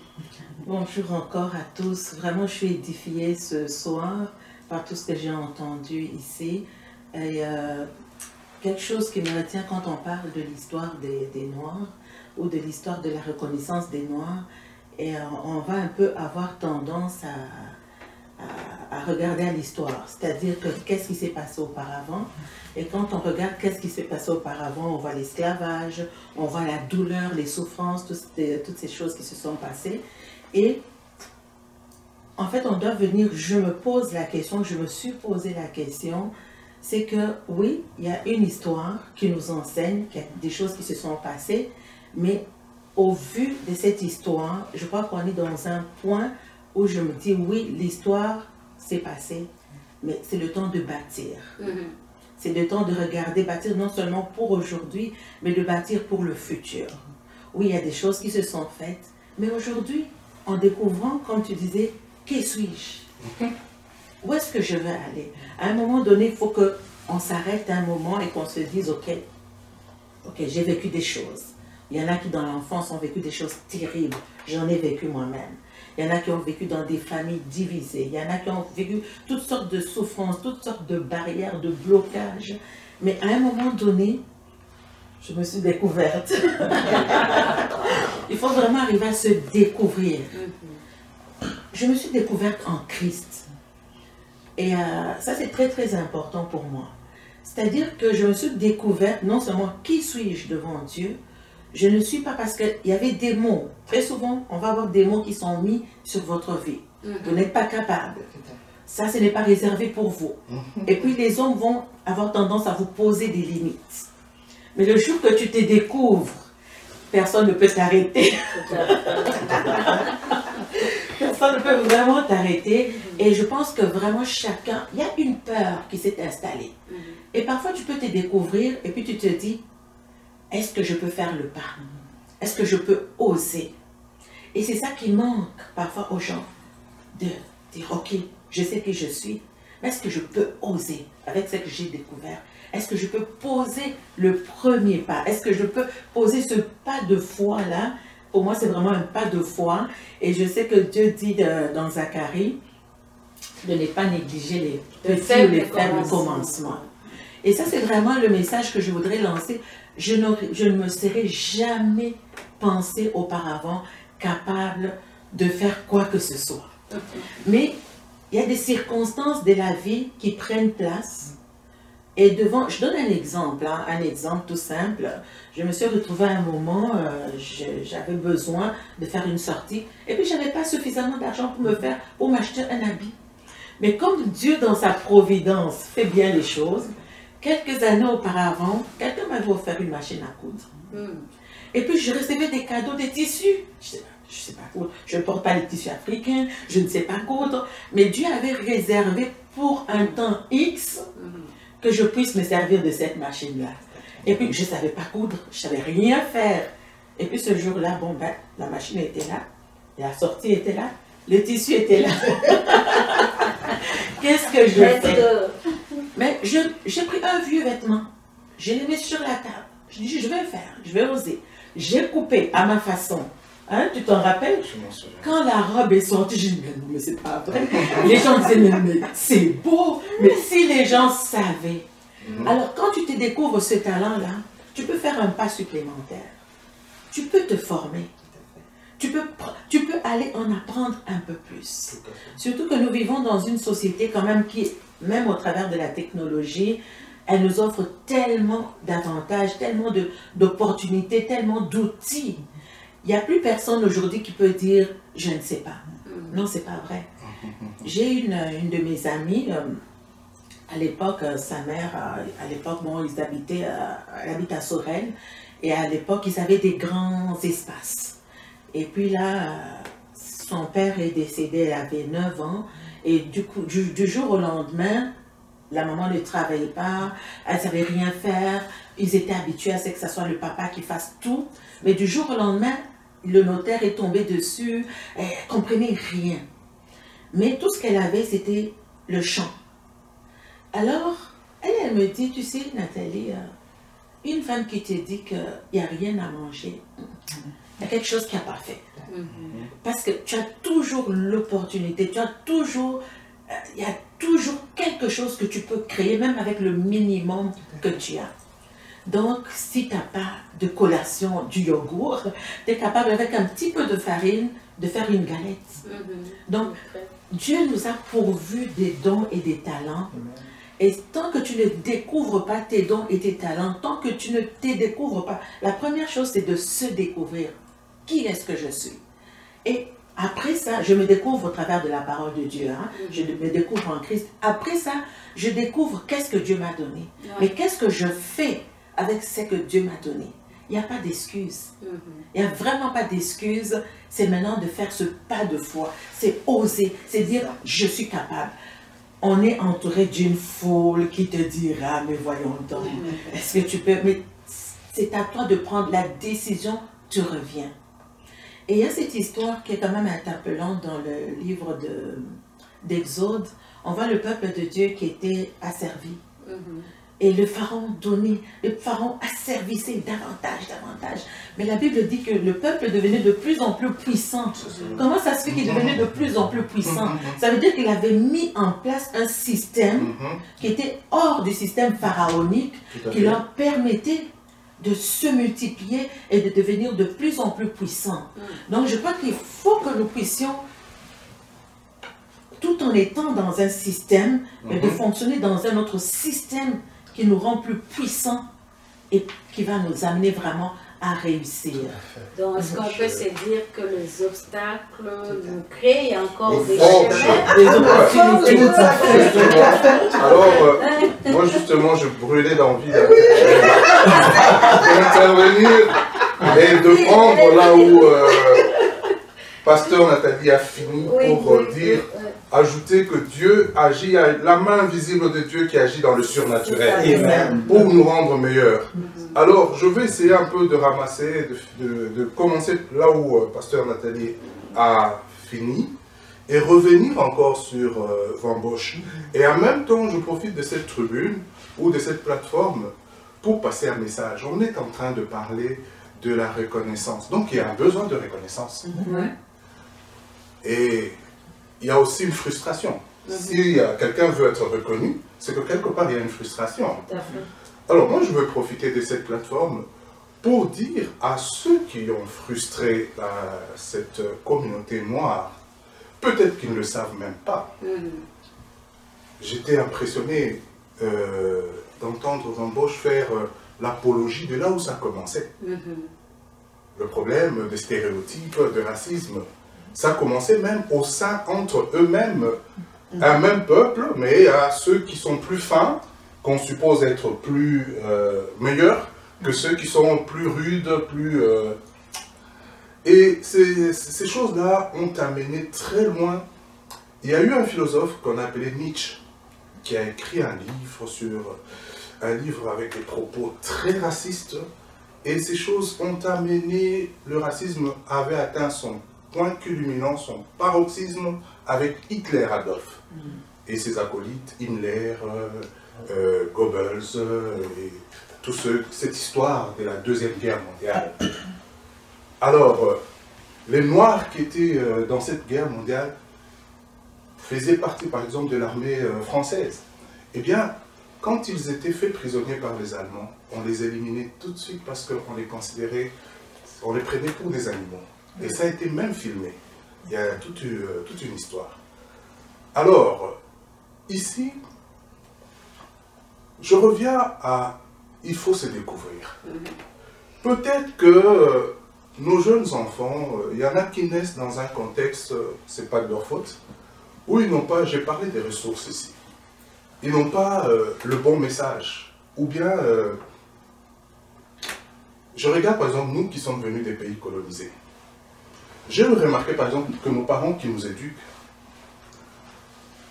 Bonjour encore à tous. Vraiment, je suis édifiée ce soir par tout ce que j'ai entendu ici. Et quelque chose qui me retient quand on parle de l'histoire des Noirs ou de l'histoire de la reconnaissance des Noirs, et on va un peu avoir tendance à regarder à l'histoire, c'est-à-dire que qu'est-ce qui s'est passé auparavant. Et quand on regarde qu'est-ce qui s'est passé auparavant, on voit l'esclavage, on voit la douleur, les souffrances, toutes ces choses qui se sont passées. Et en fait, on doit venir, je me pose la question, je me suis posé la question, c'est que oui, il y a une histoire qui nous enseigne qu'il y a des choses qui se sont passées, mais au vu de cette histoire, je crois qu'on est dans un point où je me dis, oui, l'histoire s'est passée, mais c'est le temps de bâtir. C'est le temps de regarder, bâtir non seulement pour aujourd'hui, mais de bâtir pour le futur. Oui, il y a des choses qui se sont faites, mais aujourd'hui, en découvrant, comme tu disais, qui suis-je? Où est-ce que je veux aller? À un moment donné, il faut qu'on s'arrête un moment et qu'on se dise, ok, j'ai vécu des choses. Il y en a qui, dans l'enfance, ont vécu des choses terribles. J'en ai vécu moi-même. Il y en a qui ont vécu dans des familles divisées. Il y en a qui ont vécu toutes sortes de souffrances, toutes sortes de barrières, de blocages. Mais à un moment donné, je me suis découverte. Il faut vraiment arriver à se découvrir. Je me suis découverte en Christ. Et ça, c'est très, très important pour moi. C'est-à-dire que je me suis découverte, non seulement qui suis-je devant Dieu, je ne suis pas parce qu'il y avait des mots. Très souvent, on va avoir des mots qui sont mis sur votre vie. Vous n'êtes pas capable. Ça, ce n'est pas réservé pour vous. Et puis, les hommes vont avoir tendance à vous poser des limites. Mais le jour que tu te découvres, personne ne peut t'arrêter. Personne ne peut vraiment t'arrêter. Et je pense que vraiment chacun, il y a une peur qui s'est installée. Et parfois, tu peux te découvrir et puis tu te dis, est-ce que je peux faire le pas? Est-ce que je peux oser? Et c'est ça qui manque parfois aux gens, de dire, ok, je sais qui je suis, mais est-ce que je peux oser avec ce que j'ai découvert? Est-ce que je peux poser le premier pas? Est-ce que je peux poser ce pas de foi-là? Pour moi, c'est vraiment un pas de foi. Et je sais que Dieu dit dans Zacharie de ne pas négliger les petits ou les faibles commencements. Et ça, c'est vraiment le message que je voudrais lancer. Je ne me serais jamais pensé auparavant capable de faire quoi que ce soit. Mais il y a des circonstances de la vie qui prennent place. Et devant, je donne un exemple tout simple. Je me suis retrouvée à un moment, j'avais besoin de faire une sortie. Et puis, je n'avais pas suffisamment d'argent pour m'acheter un habit. Mais comme Dieu, dans sa providence, fait bien les choses, quelques années auparavant, quelqu'un m'avait offert une machine à coudre. Et puis, je recevais des cadeaux, des tissus. Je ne sais pas coudre, je ne porte pas les tissus africains, je ne sais pas coudre. Mais Dieu avait réservé pour un temps X que je puisse me servir de cette machine-là. Et puis, je ne savais pas coudre, je ne savais rien faire. Et puis, ce jour-là, bon, ben, la machine était là, la sortie était là, le tissu était là. Qu'est-ce que je fais? Mais j'ai pris un vieux vêtement, je l'ai mis sur la table. Je dis, je vais le faire, je vais oser. J'ai coupé à ma façon Hein, tu t'en rappelles? Je m'en souviens. Quand la robe est sortie, j'ai dit, mais c'est pas vrai. Les gens disaient, mais c'est beau. Mais si les gens savaient. Alors, quand tu te découvres ce talent-là, tu peux faire un pas supplémentaire. Tu peux te former. Tu peux aller en apprendre un peu plus. Surtout que nous vivons dans une société quand même qui, même au travers de la technologie, elle nous offre tellement d'avantages, tellement d'opportunités, tellement d'outils. Il n'y a plus personne aujourd'hui qui peut dire « je ne sais pas ». Non, c'est pas vrai. J'ai une de mes amies, à l'époque, sa mère, à l'époque, bon, elle habite à Sorel, et à l'époque, ils avaient des grands espaces. Et puis là, son père est décédé, elle avait 9 ans, et du coup, du jour au lendemain, la maman ne travaillait pas, elle ne savait rien faire, ils étaient habitués à ce que ce soit le papa qui fasse tout, mais du jour au lendemain, le notaire est tombé dessus, elle ne comprenait rien. Mais tout ce qu'elle avait, c'était le chant. Alors, elle me dit, tu sais, Nathalie, une femme qui te dit qu'il n'y a rien à manger, il y a quelque chose qui n'a pas fait. Parce que tu as toujours l'opportunité, il y a toujours quelque chose que tu peux créer, même avec le minimum que tu as. Donc, si tu n'as pas de collation du yogourt, tu es capable avec un petit peu de farine de faire une galette. Donc, Dieu nous a pourvu des dons et des talents. Et tant que tu ne découvres pas tes dons et tes talents, tant que tu ne te découvres pas, la première chose, c'est de se découvrir. Qui est-ce que je suis? Et après ça, je me découvre au travers de la parole de Dieu. Hein? Je me découvre en Christ. Après ça, je découvre qu'est-ce que Dieu m'a donné. Mais qu'est-ce que je fais avec ce que Dieu m'a donné? Il n'y a pas d'excuse. Il n'y a vraiment pas d'excuse. C'est maintenant de faire ce pas de foi. C'est oser. C'est dire, je suis capable. On est entouré d'une foule qui te dira, mais voyons donc, est-ce que tu peux... Mais c'est à toi de prendre la décision, tu reviens. Et il y a cette histoire qui est quand même interpellante dans le livre d'Exode. On voit le peuple de Dieu qui était asservi. Et le pharaon donnait, le pharaon asservissait davantage. Mais la Bible dit que le peuple devenait de plus en plus puissant. Comment ça se fait qu'il devenait de plus en plus puissant? Ça veut dire qu'il avait mis en place un système qui était hors du système pharaonique, qui leur permettait de se multiplier et de devenir de plus en plus puissants. Donc je crois qu'il faut que nous puissions, tout en étant dans un système, de fonctionner dans un autre système qui nous rend plus puissants et qui va nous amener vraiment à réussir. Donc, est-ce qu'on peut se dire que les obstacles nous créent encore des chemins, des opportunités? Alors, moi justement, je brûlais d'envie d'intervenir et de prendre là où Pasteur Nathalie a fini pour dire, ajouter que Dieu agit, la main invisible de Dieu qui agit dans le surnaturel pour nous rendre meilleurs. Alors, je vais essayer un peu de ramasser, de commencer là où Pasteur Nathalie a fini et revenir encore sur Van Bosch. Et en même temps, je profite de cette tribune ou de cette plateforme pour passer un message. On est en train de parler de la reconnaissance. Donc, il y a un besoin de reconnaissance. Et il y a aussi une frustration. Si quelqu'un veut être reconnu, c'est que quelque part, il y a une frustration. Alors moi, je veux profiter de cette plateforme pour dire à ceux qui ont frustré cette communauté noire, peut-être qu'ils ne le savent même pas. J'étais impressionné d'entendre Van Bosch faire l'apologie de là où ça commençait. Le problème des stéréotypes, de racisme, ça commençait même au sein, entre eux-mêmes, un même peuple, mais à ceux qui sont plus fins, qu'on suppose être plus meilleurs que ceux qui sont plus rudes, plus... Et ces choses-là ont amené très loin. Il y a eu un philosophe qu'on appelait Nietzsche, qui a écrit un livre avec des propos très racistes, et ces choses ont amené, le racisme avait atteint son point culminant, son paroxysme avec Hitler Adolphe et ses acolytes, Himmler, Goebbels, et toute cette histoire de la Deuxième Guerre mondiale. Alors, les Noirs qui étaient dans cette guerre mondiale faisaient partie, par exemple, de l'armée française. Eh bien, quand ils étaient faits prisonniers par les Allemands, on les éliminait tout de suite parce qu'on les considérait, on les prenait pour des animaux. Et ça a été même filmé. Il y a toute une histoire. Alors, ici, je reviens à il faut se découvrir. Peut-être que nos jeunes enfants, il y en a qui naissent dans un contexte, c'est pas de leur faute, où ils n'ont pas, j'ai parlé des ressources ici, ils n'ont pas le bon message. Ou bien, je regarde par exemple nous qui sommes venus des pays colonisés. J'ai remarqué par exemple que nos parents qui nous éduquent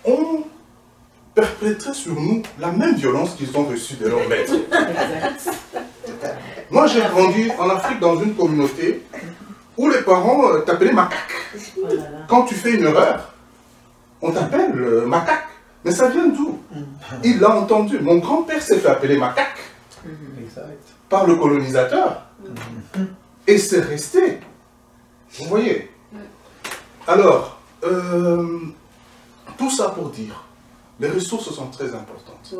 ont perpétré sur nous la même violence qu'ils ont reçue de leurs maîtres. Moi j'ai grandi en Afrique dans une communauté où les parents t'appelaient macaque. Quand tu fais une erreur, on t'appelle macaque. Mais ça vient d'où? Il l'a entendu. Mon grand-père s'est fait appeler macaque par le colonisateur. Et c'est resté. Vous voyez? Alors, tout ça pour dire, les ressources sont très importantes.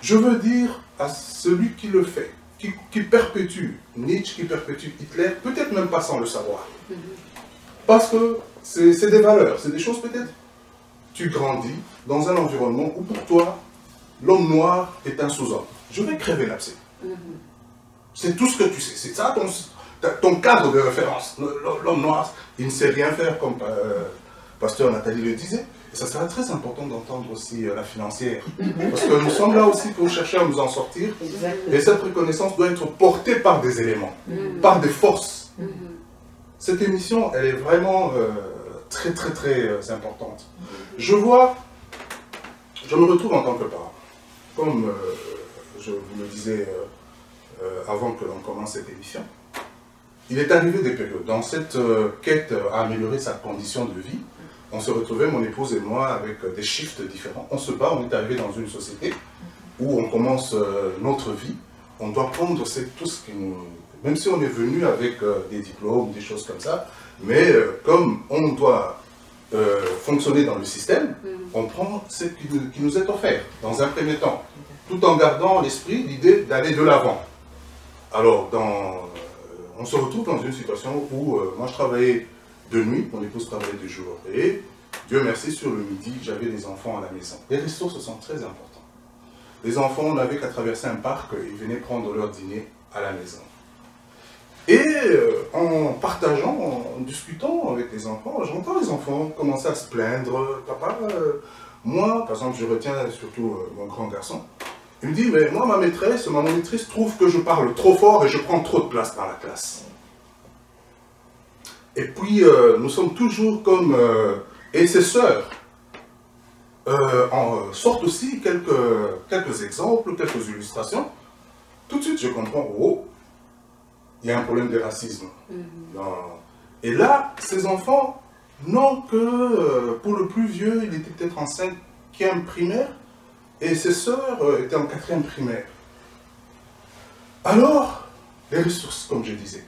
Je veux dire à celui qui le fait, qui perpétue Nietzsche, qui perpétue Hitler, peut-être même pas sans le savoir. Parce que c'est des valeurs, c'est des choses peut-être. Tu grandis dans un environnement où pour toi, l'homme noir est un sous-homme. Je vais crever l'abcès. C'est tout ce que tu sais. C'est ça ton cadre de référence. L'homme noir, il ne sait rien faire, comme pasteur Nathalie le disait. Et ça sera très important d'entendre aussi la financière. Parce que nous sommes là aussi pour chercher à nous en sortir. Et cette reconnaissance doit être portée par des éléments, par des forces. Cette émission, elle est vraiment très, très, très importante. Je me retrouve en tant que parent. Comme je vous le disais avant que l'on commence cette émission, il est arrivé des périodes. Dans cette quête à améliorer sa condition de vie, on se retrouvait, mon épouse et moi, avec des shifts différents. On se bat, on est arrivé dans une société où on commence notre vie. On doit prendre tout ce qui nous... Même si on est venu avec des diplômes, des choses comme ça, mais comme on doit fonctionner dans le système, on prend ce qui nous est offert, dans un premier temps, tout en gardant à l'esprit l'idée d'aller de l'avant. Alors, on se retrouve dans une situation où moi je travaillais de nuit, mon épouse travaillait de jour. Et Dieu merci, sur le midi, j'avais les enfants à la maison. Les ressources sont très importantes. Les enfants, on n'avait qu'à traverser un parc, ils venaient prendre leur dîner à la maison. Et en partageant, en discutant avec les enfants, j'entends les enfants commencer à se plaindre. Papa, moi, par exemple, je retiens surtout mon grand garçon. Il me dit, mais moi, ma maîtresse trouve que je parle trop fort et je prends trop de place dans la classe. Et puis, nous sommes toujours comme... et ses sœurs sortent aussi quelques exemples, quelques illustrations. Tout de suite, je comprends, oh, il y a un problème de racisme. Et là, ces enfants n'ont que, pour le plus vieux, il était peut-être en 5e primaire, et ses sœurs étaient en 4e primaire. Alors, les ressources, comme je disais,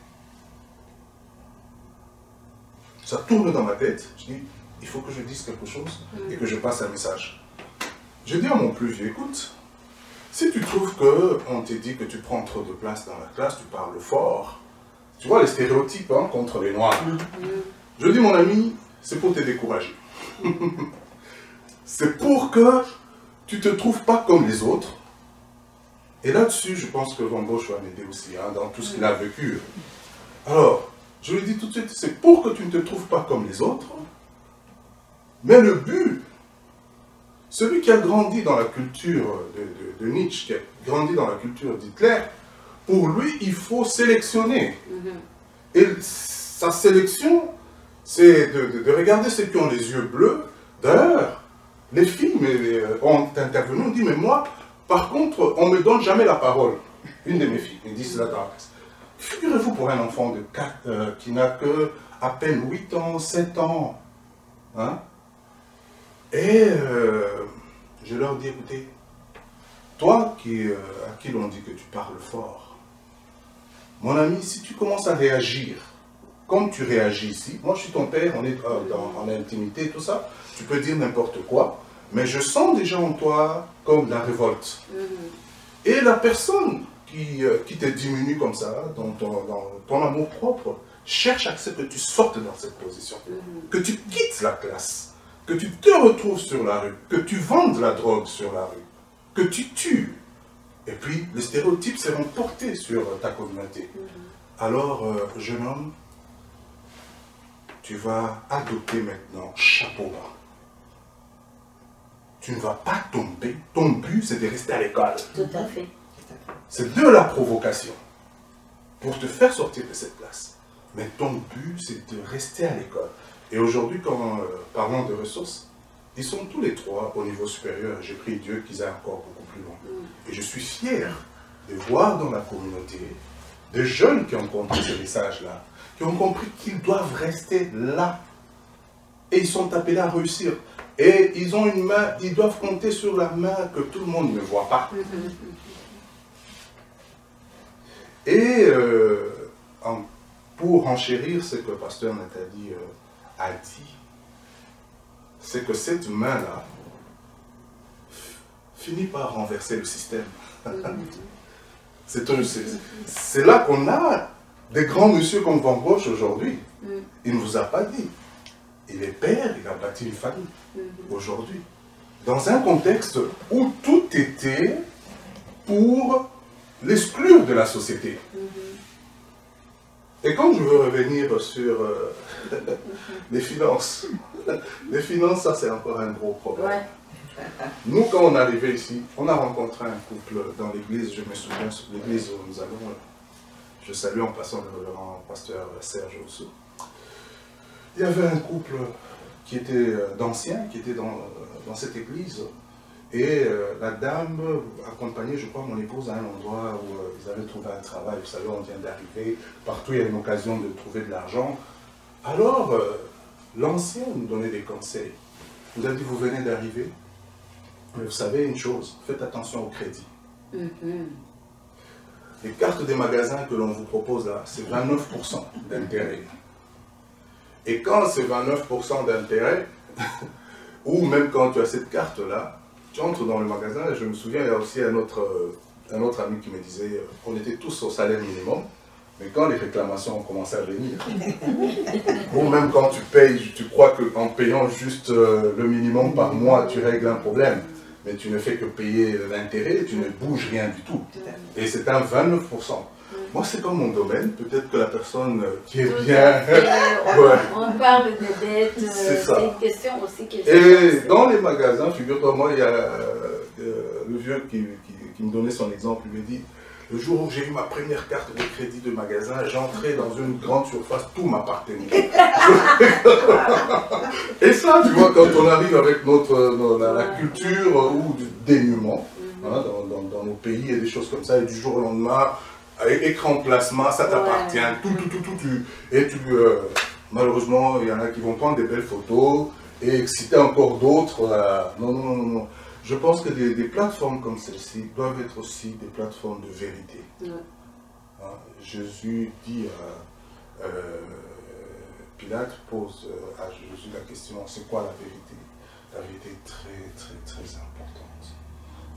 ça tourne dans ma tête. Je dis, il faut que je dise quelque chose et que je passe un message. Je dis à mon plus vieux, écoute, si tu trouves qu'on te dit que tu prends trop de place dans la classe, tu parles fort, tu vois les stéréotypes contre les Noirs. Je dis, mon ami, c'est pour te décourager. C'est pour que tu ne te trouves pas comme les autres. Et là-dessus, je pense que Van Bosch va m'aider aussi, dans tout ce qu'il a vécu. Alors, je lui dis tout de suite, c'est pour que tu ne te trouves pas comme les autres. Mais le but, celui qui a grandi dans la culture de Nietzsche, qui a grandi dans la culture d'Hitler, pour lui, il faut sélectionner. Et sa sélection, c'est de regarder ceux qui ont les yeux bleus. D'ailleurs, les filles ont intervenu, on dit, mais moi, par contre, on ne me donne jamais la parole. Une de mes filles me dit cela dans la presse. Figurez-vous pour un enfant de 4, qui n'a que à peine 8 ans, 7 ans. Et je leur dis, écoutez, toi à qui l'on dit que tu parles fort, mon ami, si tu commences à réagir comme tu réagis ici, moi je suis ton père, on est en intimité, tout ça, tu peux dire n'importe quoi, mais je sens déjà en toi comme la révolte. Et la personne qui te diminue comme ça, dans ton amour propre, cherche à ce que tu sortes dans cette position, que tu quittes la classe, que tu te retrouves sur la rue, que tu vendes la drogue sur la rue, que tu tues. Et puis, les stéréotypes seront portés sur ta communauté. Alors, jeune homme, tu vas adopter maintenant chapeau bas. Tu ne vas pas tomber. Ton but, c'est de rester à l'école. Tout à fait. C'est de la provocation pour te faire sortir de cette place. Mais ton but, c'est de rester à l'école. Et aujourd'hui, quand parlons de ressources, ils sont tous les trois au niveau supérieur. J'ai pris Dieu qu'ils aient encore beaucoup plus loin. Et je suis fier de voir dans la communauté des jeunes qui ont compris ce message-là, qui ont compris qu'ils doivent rester là. Et ils sont appelés à réussir. Et ils ont une main, ils doivent compter sur la main que tout le monde ne voit pas. Et pour enchérir ce que Pasteur Nathalie a dit, c'est que cette main-là finit par renverser le système. C'est là qu'on a des grands messieurs comme Van Gogh aujourd'hui. Il ne vous a pas dit. Il est père, il a bâti une famille aujourd'hui. Dans un contexte où tout était pour l'exclure de la société. Et quand je veux revenir sur les finances, ça c'est encore un gros problème. Nous, quand on est arrivé ici, on a rencontré un couple dans l'église, je me souviens, sur l'église où nous allons, je salue en passant le révérend pasteur Serge Oussou. Il y avait un couple qui était d'anciens, qui était dans cette église, et la dame accompagnait, je crois, mon épouse à un endroit où ils avaient trouvé un travail. Vous savez, on vient d'arriver, partout il y a une occasion de trouver de l'argent. Alors, l'ancien nous donnait des conseils. Il nous a dit, vous venez d'arriver, mais vous savez une chose, faites attention au crédit. Les cartes des magasins que l'on vous propose là, c'est 29% d'intérêt. Et quand c'est 29% d'intérêt, ou même quand tu as cette carte-là, tu entres dans le magasin, et je me souviens, il y a aussi un autre ami qui me disait, on était tous au salaire minimum, mais quand les réclamations ont commencé à venir, ou même quand tu payes, tu crois qu'en payant juste le minimum par mois, tu règles un problème, mais tu ne fais que payer l'intérêt, tu ne bouges rien du tout. Et c'est un 29%. Moi, c'est pas mon domaine. Peut-être que la personne qui est bien... On parle de dettes, c'est une question aussi que Et dans les magasins, figure-toi, moi, il y a le vieux qui me donnait son exemple. Il me dit, le jour où j'ai eu ma première carte de crédit de magasin, j'entrais dans une grande surface, tout m'appartenait. Et ça, tu vois, quand on arrive avec la culture ou du dénuement, hein, dans nos pays, il y a des choses comme ça, et du jour au lendemain, écran plasma, ça t'appartient, et malheureusement, il y en a qui vont prendre des belles photos et exciter encore d'autres. Non. Je pense que des plateformes comme celle-ci doivent être aussi des plateformes de vérité. Hein, Jésus dit Pilate pose à Jésus la question, c'est quoi la vérité? La vérité est très, très, très importante.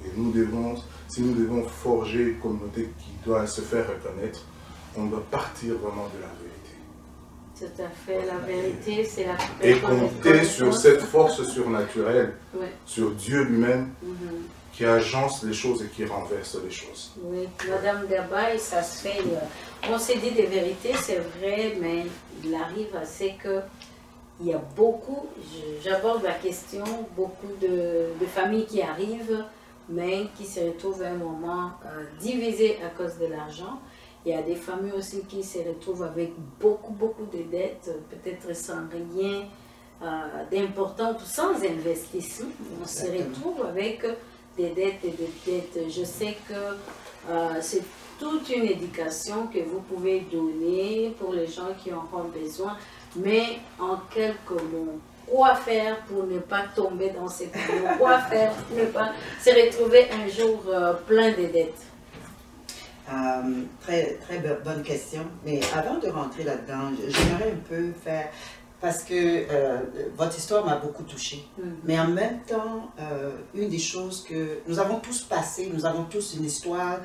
Et nous devons, si nous devons forger une communauté qui doit se faire reconnaître, on doit partir vraiment de la vérité. Tout à fait, la vérité, c'est la et compter sur cette force surnaturelle, sur Dieu lui-même, qui agence les choses et qui renverse les choses. Oui, Madame Gabaye, ça se fait. On s'est dit des vérités, c'est vrai, mais il arrive à ce que il y a beaucoup, j'aborde la question, beaucoup de familles qui arrivent, mais qui se retrouvent à un moment divisées à cause de l'argent. Il y a des familles aussi qui se retrouvent avec beaucoup de dettes, peut-être sans rien d'important, sans investissement. On se retrouve avec des dettes et des dettes. Je sais que c'est toute une éducation que vous pouvez donner pour les gens qui en ont besoin, mais en quelques mots. Quoi faire pour ne pas tomber dans ces panneaux? Quoi faire pour ne pas se retrouver un jour plein de dettes? Très, très bonne question. Mais avant de rentrer là-dedans, j'aimerais un peu faire... Parce que votre histoire m'a beaucoup touchée. Mais en même temps, une des choses que nous avons tous passé, nous avons tous une histoire,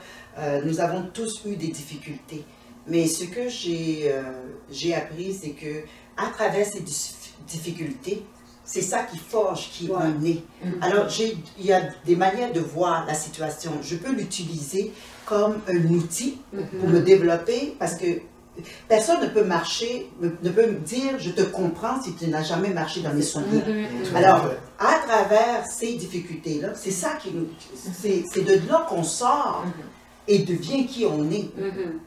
nous avons tous eu des difficultés. Mais ce que j'ai appris, c'est que à travers ces difficultés, c'est ça qui forge qui est né. Alors, il y a des manières de voir la situation. Je peux l'utiliser comme un outil pour me développer parce que personne ne peut marcher, ne peut me dire je te comprends si tu n'as jamais marché dans mes souliers. Alors, à travers ces difficultés-là, c'est ça qui nous, c'est de là qu'on sort et devient qui on est.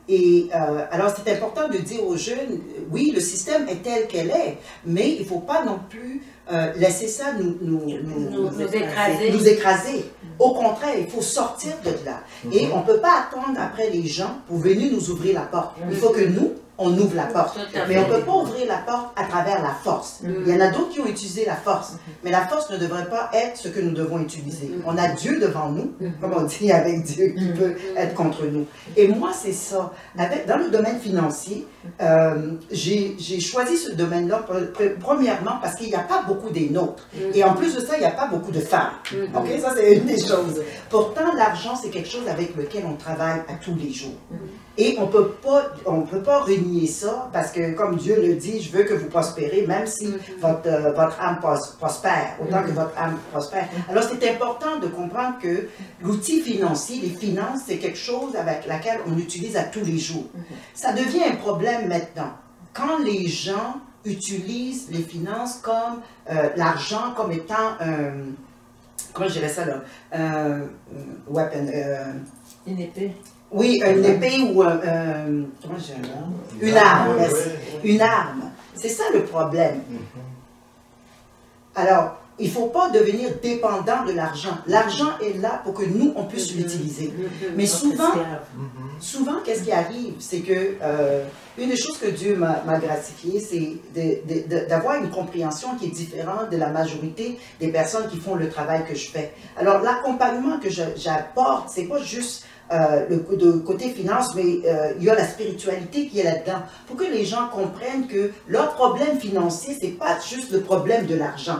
Et alors, c'est important de dire aux jeunes, oui, le système est tel qu'elle est, mais il ne faut pas non plus laisser ça nous écraser. Au contraire, il faut sortir de là. Et on ne peut pas attendre après les gens pour venir nous ouvrir la porte. Il faut que nous, on ouvre la porte. Mais on ne peut pas ouvrir la porte à travers la force. Il y en a d'autres qui ont utilisé la force. Mais la force ne devrait pas être ce que nous devons utiliser. On a Dieu devant nous, comme on dit avec Dieu, qui peut être contre nous. Et moi, c'est ça. Dans le domaine financier, j'ai choisi ce domaine-là, premièrement, parce qu'il n'y a pas beaucoup des nôtres. Et en plus de ça, il n'y a pas beaucoup de femmes. OK? Ça, c'est une des choses. Pourtant, l'argent, c'est quelque chose avec lequel on travaille à tous les jours. Et on peut pas renier ça, parce que comme Dieu le dit, je veux que vous prospérez, même si votre âme prospère, autant que votre âme prospère. Alors c'est important de comprendre que l'outil financier, les finances, c'est quelque chose avec laquelle on utilise à tous les jours. Ça devient un problème maintenant. Quand les gens utilisent les finances comme l'argent comme étant comment je dirais ça là? Weapon. Une épée. Oui, une épée ou comment je dirais? Une arme. Une arme. C'est ça le problème. Alors, il ne faut pas devenir dépendant de l'argent. L'argent est là pour que nous, on puisse l'utiliser. Mais souvent, qu'est-ce qui arrive? C'est que une des choses que Dieu m'a gratifié, c'est d'avoir une compréhension qui est différente de la majorité des personnes qui font le travail que je fais. Alors, l'accompagnement que j'apporte, c'est pas juste le côté finance, mais il y a la spiritualité qui est là-dedans. Pour que les gens comprennent que leur problème financier, c'est pas juste le problème de l'argent.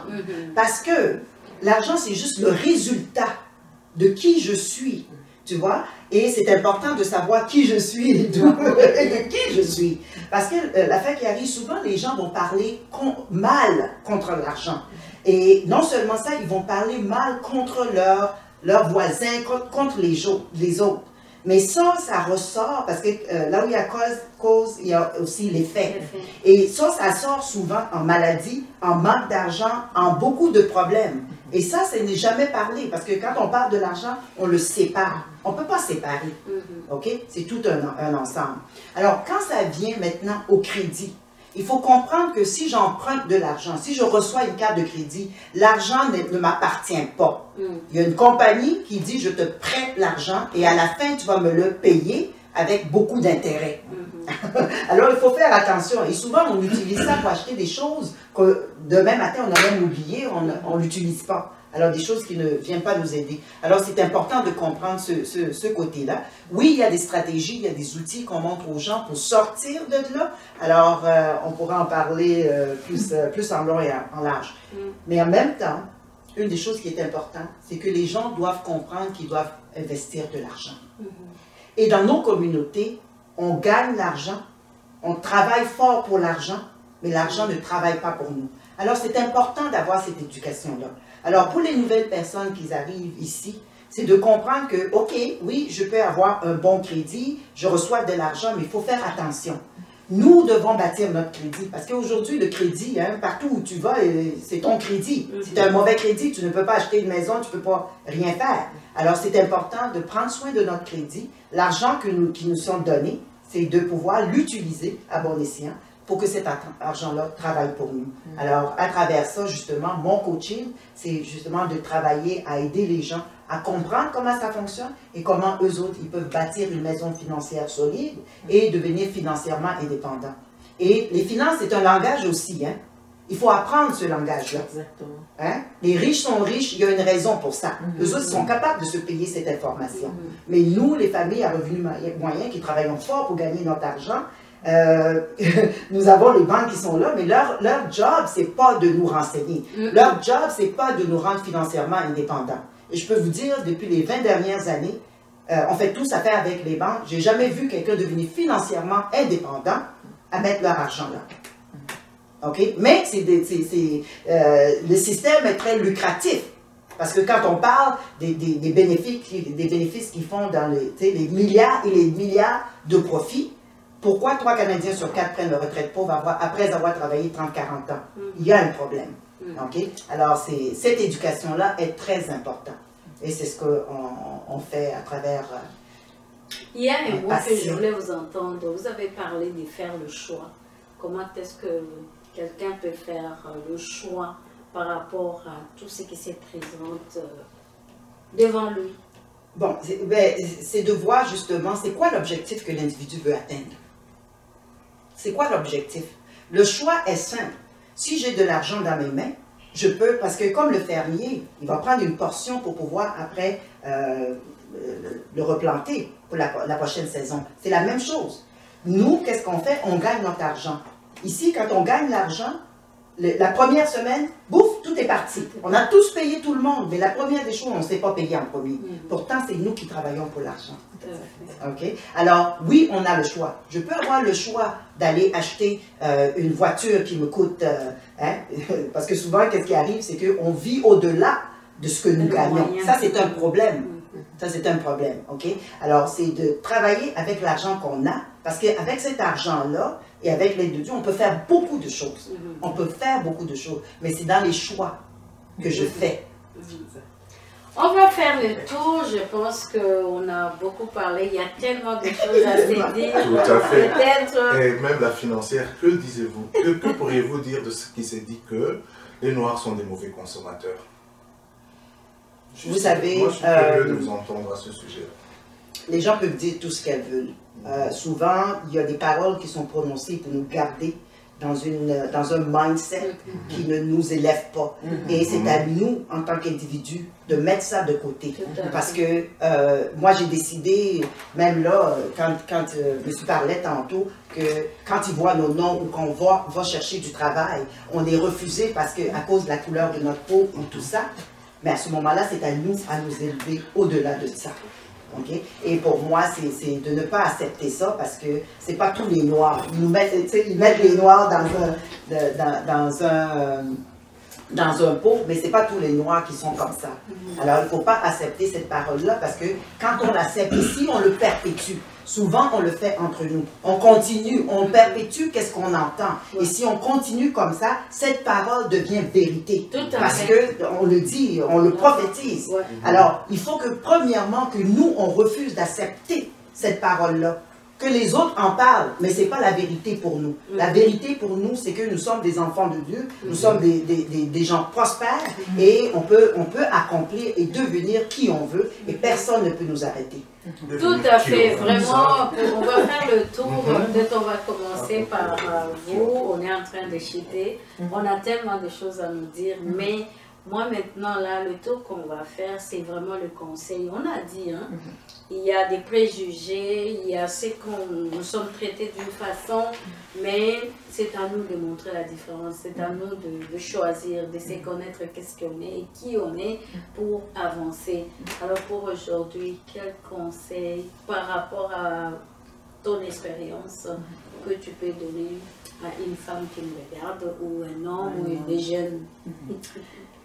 Parce que l'argent, c'est juste le résultat de qui je suis. Tu vois? Et c'est important de savoir qui je suis et de qui je suis. Parce que l'affaire qui arrive souvent, les gens vont parler mal contre l'argent. Et non seulement ça, ils vont parler mal contre leurs voisins, contre les autres. Mais ça ressort parce que là où il y a cause, il y a aussi l'effet. Et ça sort souvent en maladie, en manque d'argent, en beaucoup de problèmes. Et ça n'est jamais parlé parce que quand on parle de l'argent, on le sépare. On ne peut pas séparer. OK? C'est tout un ensemble. Alors, quand ça vient maintenant au crédit, il faut comprendre que si j'emprunte de l'argent, si je reçois une carte de crédit, l'argent ne m'appartient pas. Il y a une compagnie qui dit « je te prête l'argent et à la fin, tu vas me le payer avec beaucoup d'intérêt. » Alors, il faut faire attention. Et souvent, on utilise ça pour acheter des choses que demain matin, on a même oublié, on ne l'utilise pas. Alors, des choses qui ne viennent pas nous aider. Alors, c'est important de comprendre ce côté-là. Oui, il y a des stratégies, il y a des outils qu'on montre aux gens pour sortir de là. Alors, on pourra en parler plus en long et en large. Mais en même temps, une des choses qui est importante, c'est que les gens doivent comprendre qu'ils doivent investir de l'argent. Et dans nos communautés, on gagne l'argent, on travaille fort pour l'argent, mais l'argent ne travaille pas pour nous. Alors, c'est important d'avoir cette éducation-là. Alors, pour les nouvelles personnes qui arrivent ici, c'est de comprendre que, OK, oui, je peux avoir un bon crédit, je reçois de l'argent, mais il faut faire attention. Nous devons bâtir notre crédit, parce qu'aujourd'hui, le crédit, hein, partout où tu vas, c'est ton crédit. Si tu as un mauvais crédit, tu ne peux pas acheter une maison, tu ne peux pas rien faire. Alors, c'est important de prendre soin de notre crédit. L'argent qui nous sont donnés, c'est de pouvoir l'utiliser à bon escient pour que cet argent-là travaille pour nous. Alors, à travers ça, justement, mon coaching, c'est justement de travailler à aider les gens à comprendre comment ça fonctionne et comment eux autres, ils peuvent bâtir une maison financière solide et devenir financièrement indépendants. Et les finances, c'est un langage aussi, hein? Il faut apprendre ce langage-là. Exactement. Hein? Les riches sont riches, il y a une raison pour ça. Eux autres sont capables de se payer cette information. Mais nous, les familles à revenus moyens qui travaillons fort pour gagner notre argent, nous avons les banques qui sont là, mais leur job, c'est pas de nous renseigner. Leur job, c'est pas de nous rendre financièrement indépendants. Et je peux vous dire, depuis les 20 dernières années, on fait tous affaire avec les banques. J'ai jamais vu quelqu'un devenir financièrement indépendant à mettre leur argent là. OK? Mais le système est très lucratif. Parce que quand on parle des bénéfices qu'ils font dans les milliards et les milliards de profits, pourquoi 3 Canadiens sur 4 prennent leur retraite pauvre après avoir travaillé 30-40 ans? Il y a un problème. OK? Alors, cette éducation-là est très importante. Et c'est ce qu'on fait à travers... Il y a un mot que je voulais vous entendre. Vous avez parlé de faire le choix. Comment est-ce que quelqu'un peut faire le choix par rapport à tout ce qui se présente devant lui? Bon, c'est de voir justement, c'est quoi l'objectif que l'individu veut atteindre? C'est quoi l'objectif? Le choix est simple. Si j'ai de l'argent dans mes mains, je peux, parce que comme le fermier, il va prendre une portion pour pouvoir après le replanter pour la prochaine saison. C'est la même chose. Nous, qu'est-ce qu'on fait? On gagne notre argent. Ici, quand on gagne l'argent, la première semaine, bouf, tout est parti. On a tous payé tout le monde, mais la première des choses, on ne s'est pas payé en premier. Pourtant, c'est nous qui travaillons pour l'argent. OK? Alors, oui, on a le choix. Je peux avoir le choix d'aller acheter une voiture qui me coûte... parce que souvent, qu'est-ce qui arrive, c'est qu'on vit au-delà de ce que nous gagnons. Ça, c'est un problème. Ça, c'est un problème. OK? Alors, c'est de travailler avec l'argent qu'on a, parce qu'avec cet argent-là, et avec l'aide de Dieu, on peut faire beaucoup de choses. On peut faire beaucoup de choses. Mais c'est dans les choix que je fais. On va faire le tour. Je pense qu'on a beaucoup parlé. Il y a tellement de choses à se dire. Tout à fait. Et même la financière, que disiez-vous? Que pourriez-vous dire de ce qui s'est dit que les Noirs sont des mauvais consommateurs? Vous savez... Moi, je suis curieux de vous entendre à ce sujet. Les gens peuvent dire tout ce qu'elles veulent. Souvent, il y a des paroles qui sont prononcées pour nous garder dans un mindset qui ne nous élève pas. Et c'est à nous, en tant qu'individus, de mettre ça de côté. Parce que moi, j'ai décidé, même là, quand monsieur parlait tantôt, que quand ils voient nos noms ou qu'on va chercher du travail, on est refusé parce qu'à cause de la couleur de notre peau ou tout ça. Mais à ce moment-là, c'est à nous élever au-delà de ça. Okay? Et pour moi, c'est de ne pas accepter ça parce que c'est pas tous les Noirs. Ils mettent les Noirs dans un pot, mais c'est pas tous les Noirs qui sont comme ça. Alors, il ne faut pas accepter cette parole-là parce que quand on l'accepte ici, on le perpétue. Souvent, on le fait entre nous. On continue, on perpétue qu'est-ce qu'on entend. Et si on continue comme ça, cette parole devient vérité. Parce qu'on le dit, on le prophétise. Alors, il faut que premièrement, que nous, on refuse d'accepter cette parole-là. Que les autres en parlent, mais ce n'est pas la vérité pour nous. La vérité pour nous, c'est que nous sommes des enfants de Dieu, nous sommes des gens prospères et on peut accomplir et devenir qui on veut et personne ne peut nous arrêter. Tout à fait, vraiment, on va faire le tour. Peut-être on va commencer par vous, on est en train de chuter. On a tellement de choses à nous dire, mais moi maintenant, là, le tour qu'on va faire, c'est vraiment le conseil. On a dit, hein, il y a des préjugés, il y a ce qu'on nous sommes traités d'une façon, mais c'est à nous de montrer la différence, c'est à nous de choisir, de se connaître qu'est-ce qu'on est et qui on est pour avancer. Alors pour aujourd'hui, quel conseil par rapport à ton expérience que tu peux donner à une femme qui nous regarde ou un homme ou des jeunes?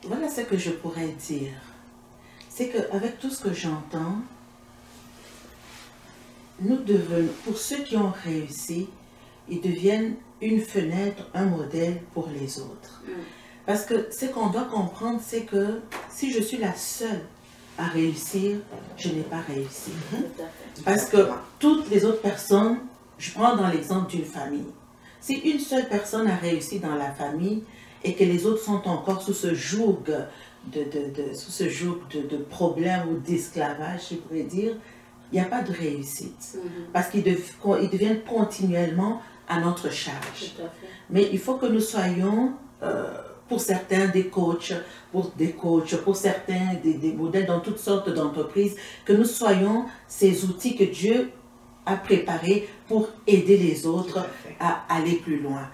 Voilà ce que je pourrais dire. C'est qu'avec tout ce que j'entends, nous devenons, pour ceux qui ont réussi, ils deviennent une fenêtre, un modèle pour les autres. Parce que ce qu'on doit comprendre, c'est que si je suis la seule à réussir, je n'ai pas réussi. Parce que toutes les autres personnes, je prends dans l'exemple d'une famille. Si une seule personne a réussi dans la famille et que les autres sont encore sous ce joug de problèmes ou d'esclavage, je pourrais dire, il n'y a pas de réussite. Parce qu'ils deviennent continuellement à notre charge. Mais il faut que nous soyons pour certains des coachs, pour certains des modèles dans toutes sortes d'entreprises, que nous soyons ces outils que Dieu a préparés pour aider les autres à aller plus loin.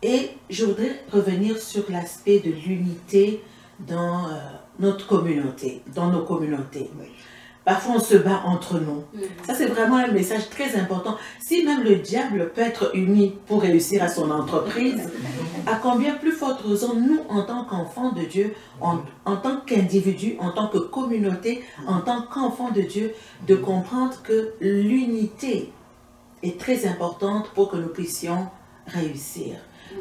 Et je voudrais revenir sur l'aspect de l'unité dans notre communauté, dans nos communautés. Parfois, on se bat entre nous. Ça, c'est vraiment un message très important. Si même le diable peut être uni pour réussir à son entreprise, à combien plus forte raison, nous, en tant qu'enfants de Dieu, en tant qu'individus, en tant que communauté, en tant qu'enfants de Dieu, de comprendre que l'unité est très importante pour que nous puissions réussir.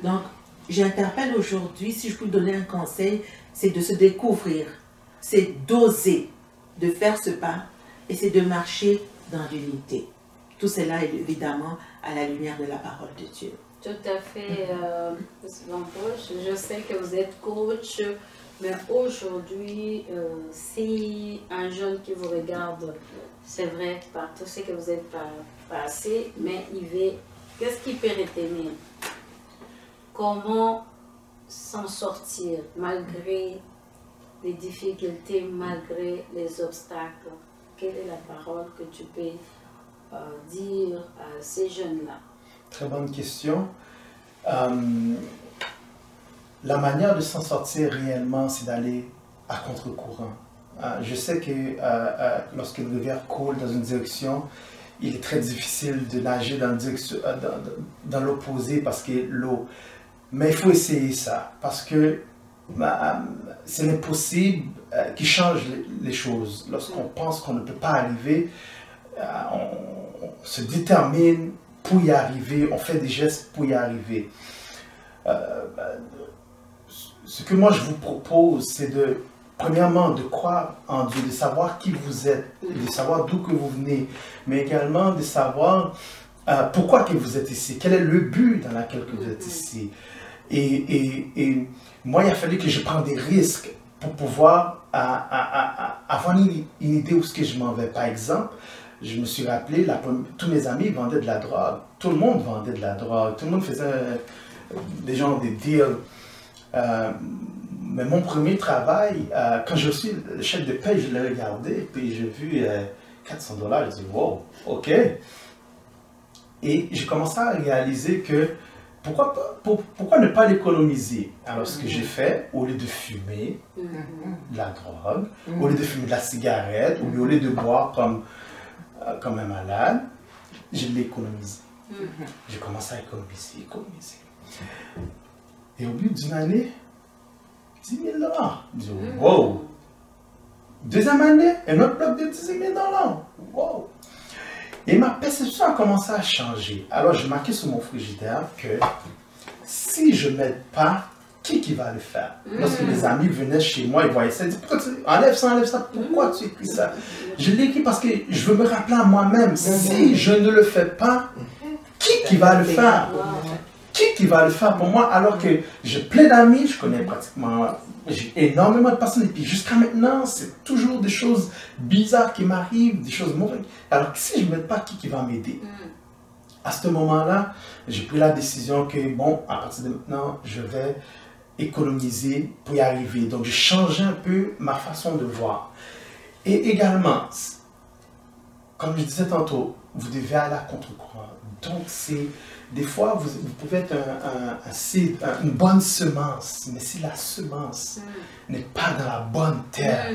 Donc, j'interpelle aujourd'hui, si je peux donner un conseil, c'est de se découvrir, c'est d'oser, de faire ce pas, et c'est de marcher dans l'unité. Tout cela est évidemment à la lumière de la parole de Dieu. Tout à fait, je sais que vous êtes coach, mais aujourd'hui, si un jeune qui vous regarde, c'est vrai, par tout ce que vous êtes passé, mais il veut, qu'est-ce qui peut retenir? Comment s'en sortir malgré les difficultés, malgré les obstacles? Quelle est la parole que tu peux dire à ces jeunes-là? Très bonne question. La manière de s'en sortir réellement, c'est d'aller à contre-courant. Je sais que lorsqu'une rivière coule dans une direction, il est très difficile de nager dans l'opposé parce que l'eau. Mais il faut essayer ça parce que c'est impossible qui change les choses. Lorsqu'on pense qu'on ne peut pas arriver, on se détermine pour y arriver, on fait des gestes pour y arriver. Ce que moi je vous propose, c'est de, premièrement, de croire en Dieu, de savoir qui vous êtes, de savoir d'où que vous venez, mais également de savoir pourquoi que vous êtes ici, quel est le but dans lequel vous êtes ici. Et moi, il a fallu que je prenne des risques pour pouvoir avoir une idée où ce que je m'en vais. Par exemple, je me suis rappelé, tous mes amis vendaient de la drogue. Tout le monde vendait de la drogue. Tout le monde faisait des deals. Mais mon premier travail, quand je suis le chef de paie, je l'ai regardé, puis j'ai vu $400. J'ai dit, wow, ok. Et j'ai commencé à réaliser que pourquoi ne pas l'économiser? Alors, ce que j'ai fait, au lieu de fumer de la drogue, au lieu de fumer de la cigarette, ou au lieu de boire comme un malade, je l'ai économisé. J'ai commencé à économiser. Et au bout d'une année, $10 000. Je dis, wow! Deuxième année, un autre bloc de $10 000. Wow! Et ma perception a commencé à changer. Alors, je marquais sur mon frigidaire que si je ne m'aide pas, qui va le faire? Lorsque mes amis venaient chez moi, ils voyaient ça, ils disaient, pourquoi tu enlève ça, pourquoi tu écris ça? Je l'ai écrit parce que je veux me rappeler à moi-même, si je ne le fais pas, qui va le faire? Qui va le faire pour moi alors que j'ai plein d'amis, je connais pratiquement, j'ai énormément de personnes et puis jusqu'à maintenant, c'est toujours des choses bizarres qui m'arrivent, des choses mauvaises. Alors que si je ne m'aide pas, qui va m'aider? À ce moment-là, j'ai pris la décision que bon, à partir de maintenant, je vais économiser pour y arriver. Donc, j'ai changé un peu ma façon de voir. Et également, comme je disais tantôt, vous devez aller à contre-courant. Donc, c'est des fois, vous pouvez être une bonne semence, mais si la semence n'est pas dans la bonne terre,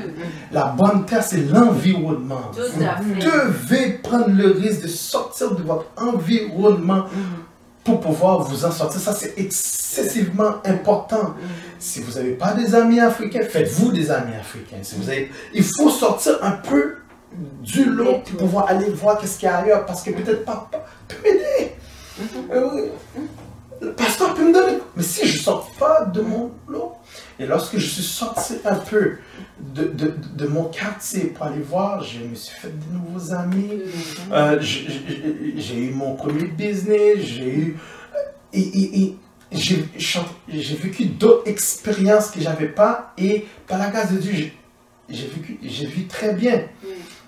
la bonne terre, c'est l'environnement. Vous devez prendre le risque de sortir de votre environnement pour pouvoir vous en sortir. Ça, c'est excessivement important. Si vous n'avez pas des amis africains, faites-vous des amis africains. Si vous avez, il faut sortir un peu du lot pour pouvoir aller voir qu'est-ce qu'il y a ailleurs, parce que peut-être papa peut m'aider. Le pasteur peut me donner, mais si je ne sors pas de mon lot, et lorsque je suis sorti un peu de mon quartier pour aller voir, je me suis fait de nouveaux amis, j'ai eu mon premier business, j'ai vécu d'autres expériences que je n'avais pas, et par la grâce de Dieu, j'ai vécu très bien.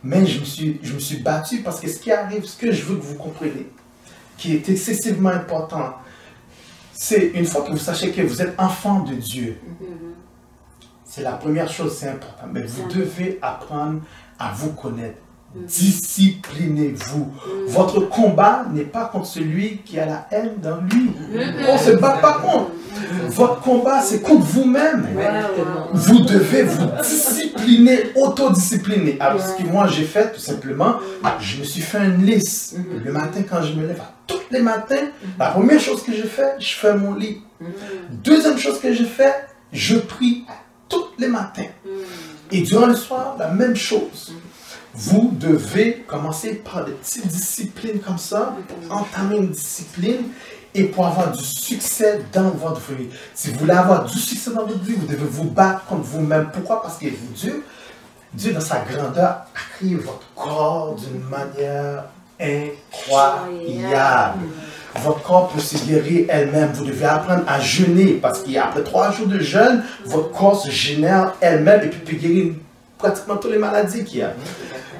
Mais je me suis battu parce que ce qui arrive, ce que je veux que vous compreniez, qui est excessivement important, c'est une fois que vous sachez que vous êtes enfant de Dieu, c'est la première chose, c'est important. Mais vous devez apprendre à vous connaître. Disciplinez-vous. Votre combat n'est pas contre celui qui a la haine dans lui. On ne se bat pas contre. Votre combat, c'est contre vous-même. Vous devez vous discipliner, autodiscipliner. Alors, ce que moi j'ai fait, tout simplement, je me suis fait une liste. Le matin, quand je me lève, tous les matins, la première chose que je fais mon lit. Deuxième chose que je fais, je prie tous les matins. Et durant le soir, la même chose. Vous devez commencer par des petites disciplines comme ça, entamer une discipline, et pour avoir du succès dans votre vie. Si vous voulez avoir du succès dans votre vie, vous devez vous battre contre vous-même. Pourquoi? Parce que Dieu, dans sa grandeur, a créé votre corps d'une manière incroyable. Votre corps peut se guérir elle-même. Vous devez apprendre à jeûner, parce qu'après 3 jours de jeûne, votre corps se génère elle-même et puis peut guérir pratiquement toutes les maladies qu'il y a.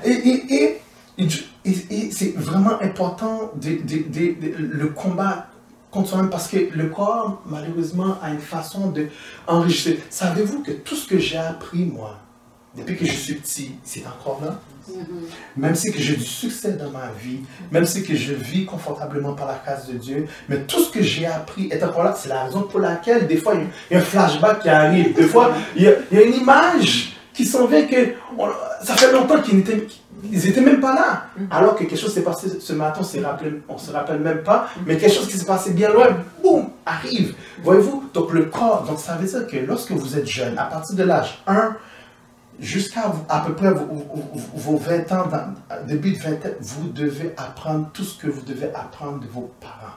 Et c'est vraiment important le combat contre soi-même, parce que le corps, malheureusement, a une façon d'enregistrer. Savez-vous que tout ce que j'ai appris, moi, depuis que je suis petit, c'est encore là? Même si que j'ai du succès dans ma vie, même si que je vis confortablement par la grâce de Dieu, mais tout ce que j'ai appris est encore là. C'est la raison pour laquelle, des fois, il y a un flashback qui arrive. Des fois, il y a une image qui s'en vient que ça fait longtemps qu'ils n'étaient même pas là. Alors que quelque chose s'est passé ce matin, on ne se rappelle même pas, mais quelque chose qui s'est passé bien loin, boum, arrive. Voyez-vous? Donc le corps, donc ça veut dire que lorsque vous êtes jeune, à partir de l'âge 1, jusqu'à à peu près vos 20 ans, début de 20 ans, vous devez apprendre tout ce que vous devez apprendre de vos parents.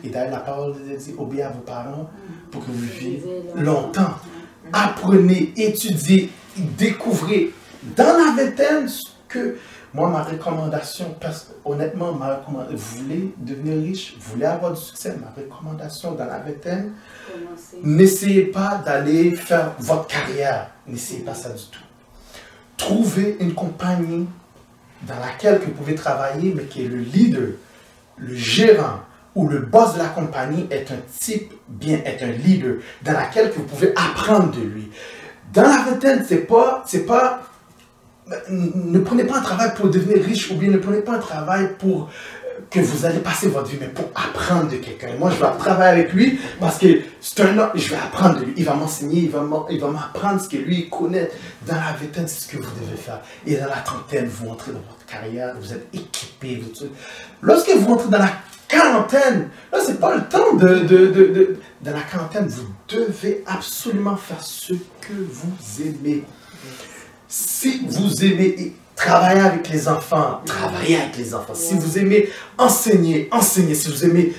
Et d'ailleurs, la parole de Dieu dit, obéissez à vos parents pour que vous viviez longtemps. Apprenez, étudiez, découvrez dans la vingtaine ce que moi, ma recommandation, honnêtement, vous voulez devenir riche, vous voulez avoir du succès, ma recommandation dans la vingtaine, n'essayez pas d'aller faire votre carrière, n'essayez pas ça du tout. Trouvez une compagnie dans laquelle vous pouvez travailler, mais qui est le leader, le gérant ou le boss de la compagnie est un type est un leader, dans laquelle vous pouvez apprendre de lui. Dans la vingtaine, ne prenez pas un travail pour devenir riche, ou bien ne prenez pas un travail pour que vous allez passer votre vie, mais pour apprendre de quelqu'un. Moi, je vais travailler avec lui parce que c'est un homme, je vais apprendre de lui. Il va m'enseigner, il va m'apprendre ce que lui connaît. Dans la vingtaine, c'est ce que vous devez faire. Et dans la trentaine, vous entrez dans votre carrière, vous êtes équipé. Lorsque vous entrez dans la quarantaine, là, c'est pas le temps dans la quarantaine, vous devez absolument faire ce que vous aimez. Si vous aimez travailler avec les enfants, travaillez avec les enfants. Si vous aimez enseigner, enseignez. Si vous aimez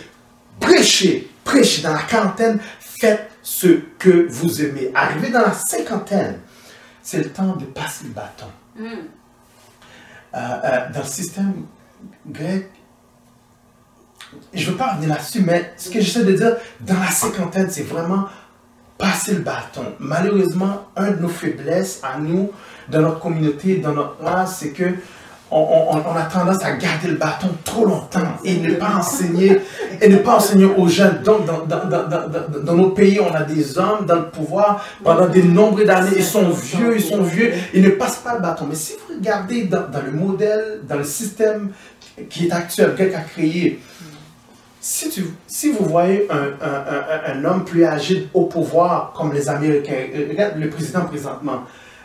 prêcher, prêchez. Dans la quarantaine, faites ce que vous aimez. Arrivé dans la cinquantaine, c'est le temps de passer le bâton. Dans le système grec, je ne veux pas revenir là-dessus, mais ce que j'essaie de dire, dans la cinquantaine, c'est vraiment passer le bâton. Malheureusement, un de nos faiblesses à nous, dans notre communauté, dans notre race, c'est que on a tendance à garder le bâton trop longtemps et ne pas enseigner, aux jeunes. Donc, dans nos pays, on a des hommes dans le pouvoir pendant des nombreux d'années. Ils sont vieux, ils ne passent pas le bâton. Mais si vous regardez dans le modèle, dans le système qui est actuel, quelqu'un a créé, si vous voyez un homme plus âgé au pouvoir, comme les Américains, regarde le président présentement,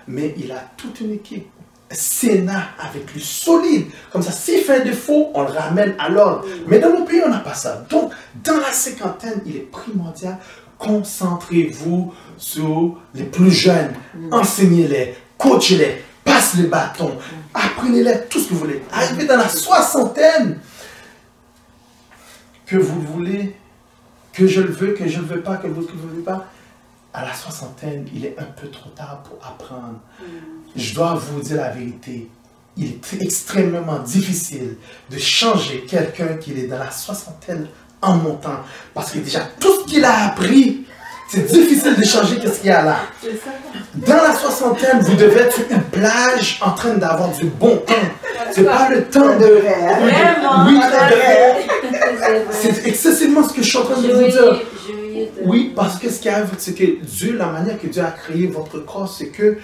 mais il a toute une équipe, Sénat avec lui, solide. Comme ça, s'il fait un défaut, on le ramène à l'ordre. Mais dans nos pays, on n'a pas ça. Donc, dans la cinquantaine, il est primordial, concentrez-vous sur les plus jeunes. Enseignez-les, coachez-les, passez le bâton, apprenez-les tout ce que vous voulez. Arrivez dans la soixantaine, que vous voulez, que je le veux, que je ne le veux pas, que vous ne le voulez pas, à la soixantaine, il est un peu trop tard pour apprendre. Je dois vous dire la vérité, il est extrêmement difficile de changer quelqu'un qui est dans la soixantaine en montant. Parce que déjà, tout ce qu'il a appris, c'est difficile de changer ce qu'il y a là. Dans la soixantaine, vous devez être sur une plage en train d'avoir du bon temps. C'est pas le temps de... Oui, c'est excessivement ce que je suis en train de vous dire. rapide. Oui, parce que ce qui arrive, c'est que Dieu, la manière que Dieu a créé votre corps, c'est que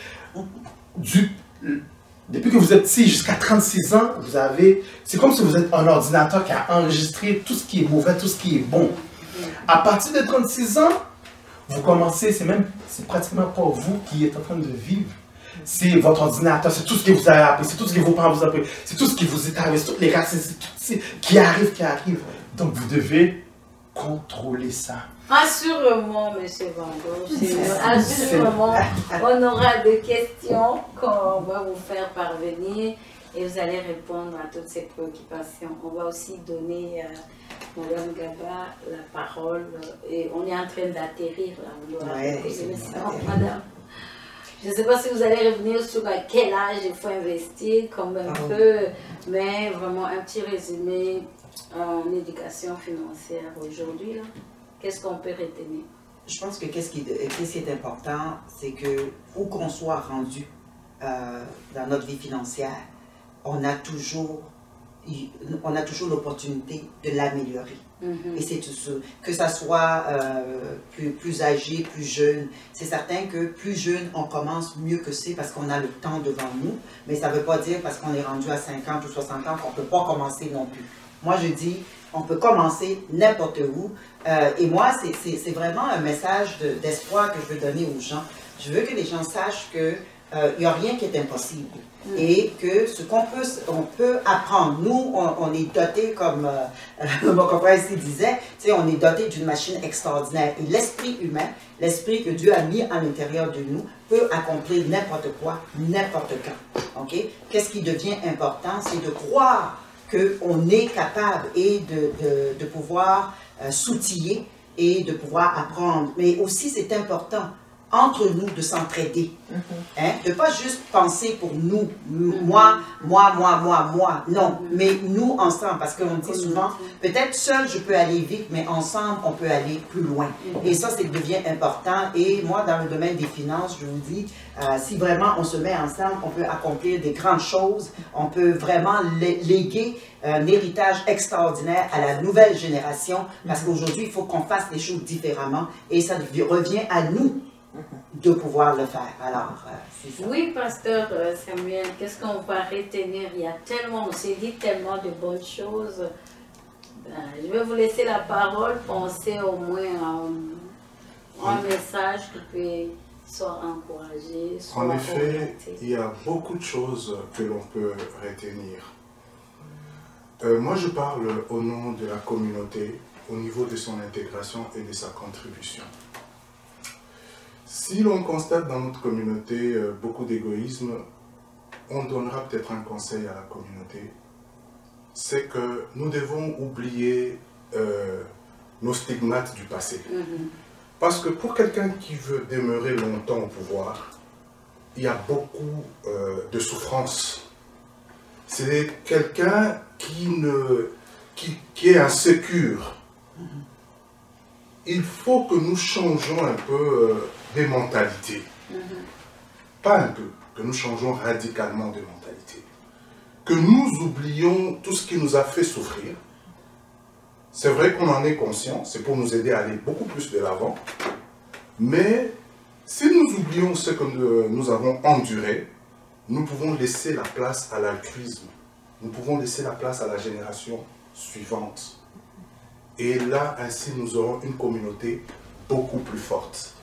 depuis que vous êtes petit jusqu'à 36 ans, vous avez, c'est comme si vous êtes un ordinateur qui a enregistré tout ce qui est mauvais, tout ce qui est bon. À partir de 36 ans, vous commencez, c'est pratiquement pas vous qui êtes en train de vivre. C'est votre ordinateur, c'est tout ce que vous avez appris, c'est tout ce que vos parents vous ont appris, c'est tout ce qui vous est arrivé, c'est toutes les racines, c'est tout ce qui arrive. Donc vous devez contrôler ça. Assurément, M. Van assurément, on aura des questions qu'on va vous faire parvenir et vous allez répondre à toutes ces préoccupations. On va aussi donner à Mme Gaba la parole et on est en train d'atterrir là. Madame. Je ne sais pas si vous allez revenir sur à quel âge il faut investir, comme un peu, mais vraiment un petit résumé en éducation financière aujourd'hui. Qu'est-ce qu'on peut retenir? Je pense que qu'est-ce qui est important, c'est que où qu'on soit rendu dans notre vie financière, on a toujours l'opportunité de l'améliorer. Et c'est tout ça. Que ça soit plus âgé, plus jeune. C'est certain que plus jeune, on commence mieux que c'est parce qu'on a le temps devant nous. Mais ça ne veut pas dire parce qu'on est rendu à 50 ou 60 ans qu'on ne peut pas commencer non plus. Moi, je dis, on peut commencer n'importe où. Et moi, c'est vraiment un message d'espoir que je veux donner aux gens. Je veux que les gens sachent qu'il n'y a rien qui est impossible. Et que ce on peut apprendre. Nous, on est doté, comme mon confrère ici disait, on est doté d'une machine extraordinaire. Et l'esprit humain, l'esprit que Dieu a mis à l'intérieur de nous, peut accomplir n'importe quoi, n'importe quand. Okay? Qu'est-ce qui devient important? C'est de croire qu'on est capable et de pouvoir s'outiller et de pouvoir apprendre. Mais aussi, c'est important entre nous de s'entraider. De ne pas juste penser pour nous, moi. Non, mais nous ensemble, parce qu'on dit souvent, peut-être seul je peux aller vite, mais ensemble on peut aller plus loin. Et ça, ça devient important. Et moi, dans le domaine des finances, je vous dis, si vraiment on se met ensemble, on peut accomplir des grandes choses, on peut vraiment léguer un héritage extraordinaire à la nouvelle génération, parce qu'aujourd'hui, il faut qu'on fasse les choses différemment, et ça revient à nous de pouvoir le faire. Alors, c'est ça. Oui, pasteur Samuel, qu'est-ce qu'on va retenir? Il y a tellement, on s'est dit tellement de bonnes choses. Je vais vous laisser la parole, pensez au moins à un message qui peut soit encourager, soit en effet, orienter. Il y a beaucoup de choses que l'on peut retenir. Moi, je parle au nom de la communauté, au niveau de son intégration et de sa contribution. Si l'on constate dans notre communauté beaucoup d'égoïsme, on donnera peut-être un conseil à la communauté. C'est que nous devons oublier nos stigmates du passé. Parce que pour quelqu'un qui veut demeurer longtemps au pouvoir, il y a beaucoup de souffrance. C'est quelqu'un qui est insécure. Il faut que nous changeons un peu des mentalités. Pas un peu, que nous changeons radicalement de mentalité. Que nous oublions tout ce qui nous a fait souffrir. C'est vrai qu'on en est conscient, c'est pour nous aider à aller beaucoup plus de l'avant. Mais si nous oublions ce que nous avons enduré, nous pouvons laisser la place à l'altruisme. Nous pouvons laisser la place à la génération suivante. Et là, ainsi, nous aurons une communauté beaucoup plus forte.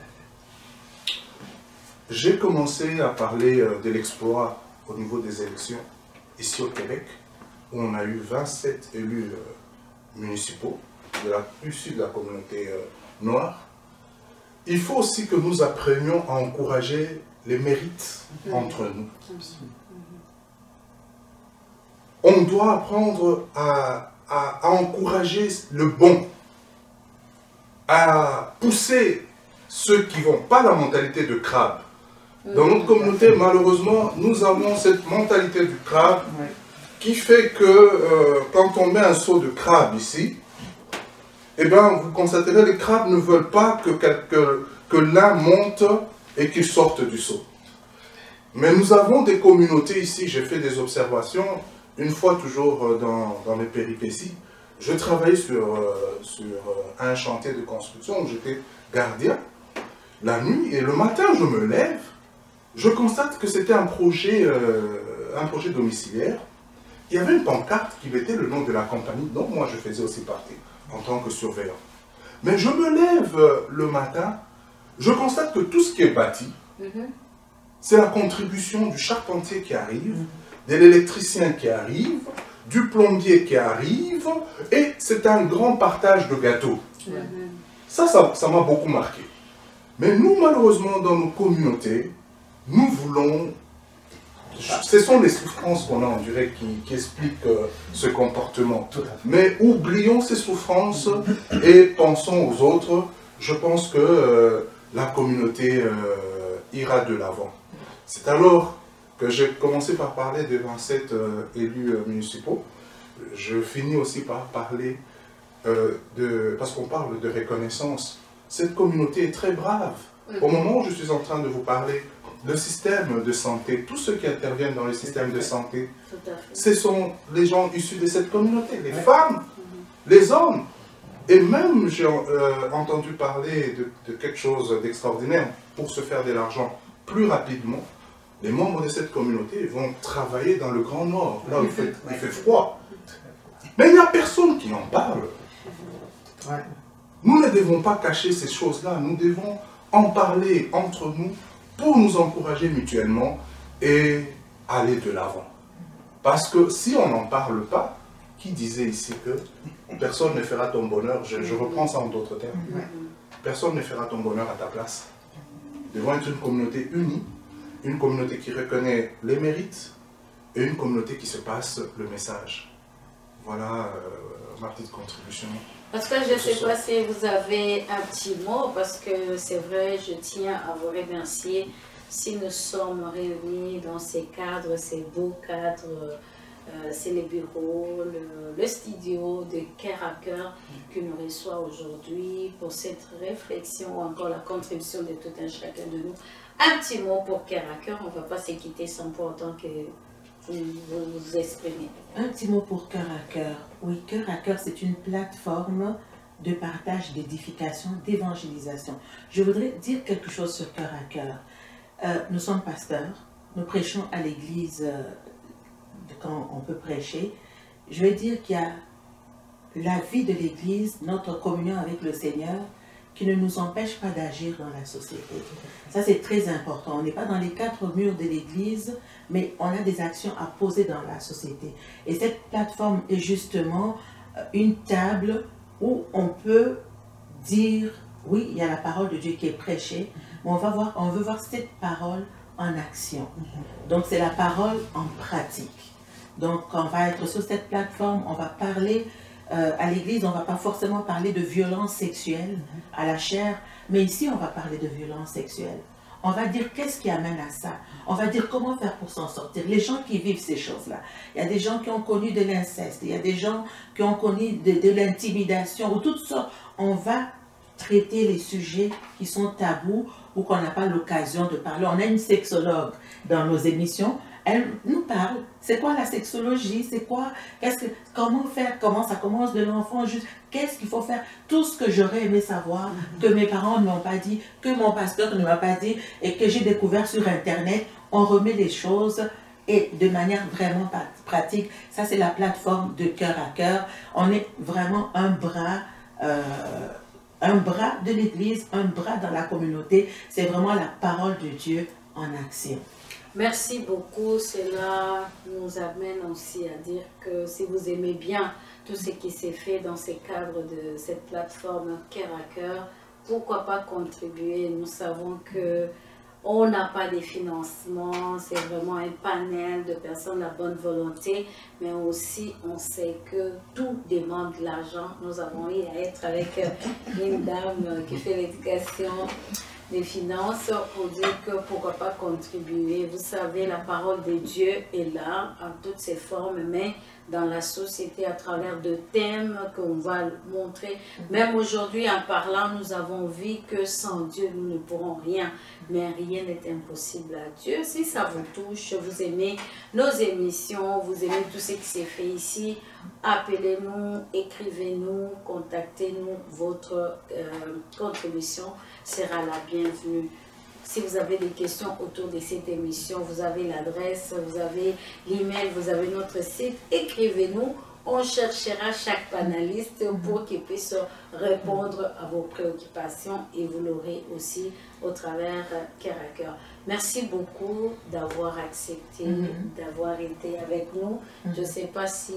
J'ai commencé à parler de l'exploit au niveau des élections ici au Québec, où on a eu 27 élus municipaux issus de la communauté noire. Il faut aussi que nous apprenions à encourager les mérites entre nous. On doit apprendre à encourager le bon, à pousser ceux qui n'ont pas la mentalité de crabe. Dans notre communauté, malheureusement, nous avons cette mentalité du crabe qui fait que quand on met un seau de crabe ici, eh bien, vous constaterez que les crabes ne veulent pas que l'un monte et qu'il sorte du seau. Mais nous avons des communautés ici, j'ai fait des observations, une fois toujours dans mes péripéties, je travaillais sur un chantier de construction où j'étais gardien la nuit, et le matin je me lève, je constate que c'était un projet domiciliaire. Il y avait une pancarte qui mettait le nom de la compagnie dont moi je faisais aussi partie en tant que surveillant. Mais je me lève le matin, je constate que tout ce qui est bâti, c'est la contribution du charpentier qui arrive, de l'électricien qui arrive, du plombier qui arrive, et c'est un grand partage de gâteaux. Ça m'a beaucoup marqué. Mais nous, malheureusement, dans nos communautés, nous voulons... Ce sont les souffrances qu'on a endurées qui expliquent ce comportement. Mais oublions ces souffrances et pensons aux autres. Je pense que la communauté ira de l'avant. C'est alors que j'ai commencé par parler de 27 élus municipaux. Je finis aussi par parler parce qu'on parle de reconnaissance. Cette communauté est très brave. Au moment où je suis en train de vous parler, le système de santé, tous ceux qui interviennent dans le système de santé, ce sont les gens issus de cette communauté, les femmes, les hommes. Et même j'ai entendu parler de quelque chose d'extraordinaire pour se faire de l'argent plus rapidement. Les membres de cette communauté vont travailler dans le Grand Nord, là où il fait froid. Mais il n'y a personne qui en parle. Nous ne devons pas cacher ces choses-là, nous devons en parler entre nous pour nous encourager mutuellement et aller de l'avant. Parce que si on n'en parle pas, qui disait ici que personne ne fera ton bonheur, je reprends ça en d'autres termes, personne ne fera ton bonheur à ta place. Nous devons être une communauté unie, une communauté qui reconnaît les mérites et une communauté qui se passe le message. Voilà ma petite contribution. Parce que je ne sais pas si vous avez un petit mot, parce que c'est vrai, je tiens à vous remercier si nous sommes réunis dans ces cadres, ces beaux cadres, c'est les bureaux, le studio de Cœur à Cœur qui nous reçoit aujourd'hui pour cette réflexion, encore la contribution de tout un chacun de nous. Un petit mot pour Cœur à Cœur, on ne va pas se quitter sans pour autant que vous vous exprimez. Un petit mot pour Cœur à Cœur. Oui, Cœur à Cœur, c'est une plateforme de partage, d'édification, d'évangélisation. Je voudrais dire quelque chose sur Cœur à Cœur. Nous sommes pasteurs, nous prêchons à l'église quand on peut prêcher. Je vais dire qu'il y a la vie de l'église, notre communion avec le Seigneur, qui ne nous empêche pas d'agir dans la société. Ça, c'est très important. On n'est pas dans les quatre murs de l'église, mais on a des actions à poser dans la société. Et cette plateforme est justement une table où on peut dire, oui, il y a la parole de Dieu qui est prêchée, mais on veut voir cette parole en action. Donc, c'est la parole en pratique. Donc, on va être sur cette plateforme, on va parler à l'église, on ne va pas forcément parler de violence sexuelle à la chair, mais ici, on va parler de violence sexuelle. On va dire qu'est-ce qui amène à ça. On va dire comment faire pour s'en sortir. Les gens qui vivent ces choses-là. Il y a des gens qui ont connu de l'inceste, il y a des gens qui ont connu de l'intimidation, ou toutes sortes. On va traiter les sujets qui sont tabous ou qu'on n'a pas l'occasion de parler. On a une sexologue dans nos émissions. Elle nous parle, c'est quoi la sexologie, c'est quoi, comment faire, comment ça commence de l'enfant, juste qu'est-ce qu'il faut faire, tout ce que j'aurais aimé savoir, que mes parents ne m'ont pas dit, que mon pasteur ne m'a pas dit, et que j'ai découvert sur Internet, on remet les choses, et de manière vraiment pratique. Ça, c'est la plateforme de Cœur à Cœur. On est vraiment un bras de l'Église, un bras dans la communauté. C'est vraiment la parole de Dieu en action. Merci beaucoup. Cela nous amène aussi à dire que si vous aimez bien tout ce qui s'est fait dans ces cadres de cette plateforme Cœur à Cœur, pourquoi pas contribuer? Nous savons que on n'a pas de financement, c'est vraiment un panel de personnes de la bonne volonté, mais aussi on sait que tout demande de l'argent. Nous avons eu à être avec une dame qui fait l'éducation des finances pour dire que pourquoi pas contribuer. Vous savez, la parole de Dieu est là en toutes ses formes, mais dans la société à travers de thèmes qu'on va montrer. Même aujourd'hui, en parlant, nous avons vu que sans Dieu, nous ne pourrons rien. Mais rien n'est impossible à Dieu. Si ça vous touche, vous aimez nos émissions, vous aimez tout ce qui s'est fait ici, appelez-nous, écrivez-nous, contactez-nous. Votre contribution sera la bienvenue. Si vous avez des questions autour de cette émission, vous avez l'adresse, vous avez l'email, vous avez notre site, écrivez-nous. On cherchera chaque panéliste pour qu'il puisse répondre à vos préoccupations et vous l'aurez aussi au travers Cœur à Cœur. Merci beaucoup d'avoir accepté, d'avoir été avec nous. Je ne sais pas si,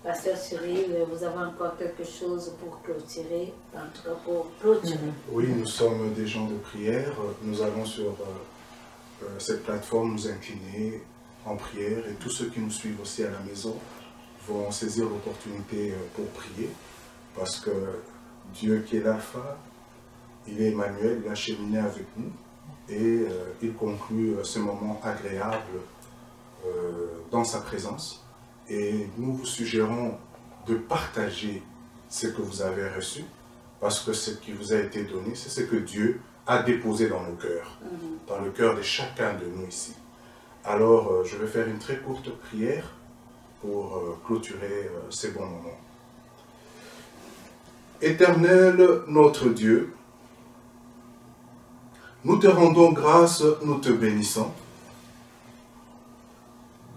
Pasteur Cyril, vous avez encore quelque chose pour clôturer, en tout cas pour clôturer. Oui, nous sommes des gens de prière. Nous allons sur cette plateforme nous incliner en prière et tous ceux qui nous suivent aussi à la maison vont saisir l'opportunité pour prier parce que Dieu qui est l'alpha, il est Emmanuel, il a cheminé avec nous et il conclut ce moment agréable dans sa présence. Et nous vous suggérons de partager ce que vous avez reçu, parce que ce qui vous a été donné, c'est ce que Dieu a déposé dans nos cœurs, dans le cœur de chacun de nous ici. Alors, je vais faire une très courte prière pour clôturer ces bons moments. Éternel notre Dieu, nous te rendons grâce, nous te bénissons.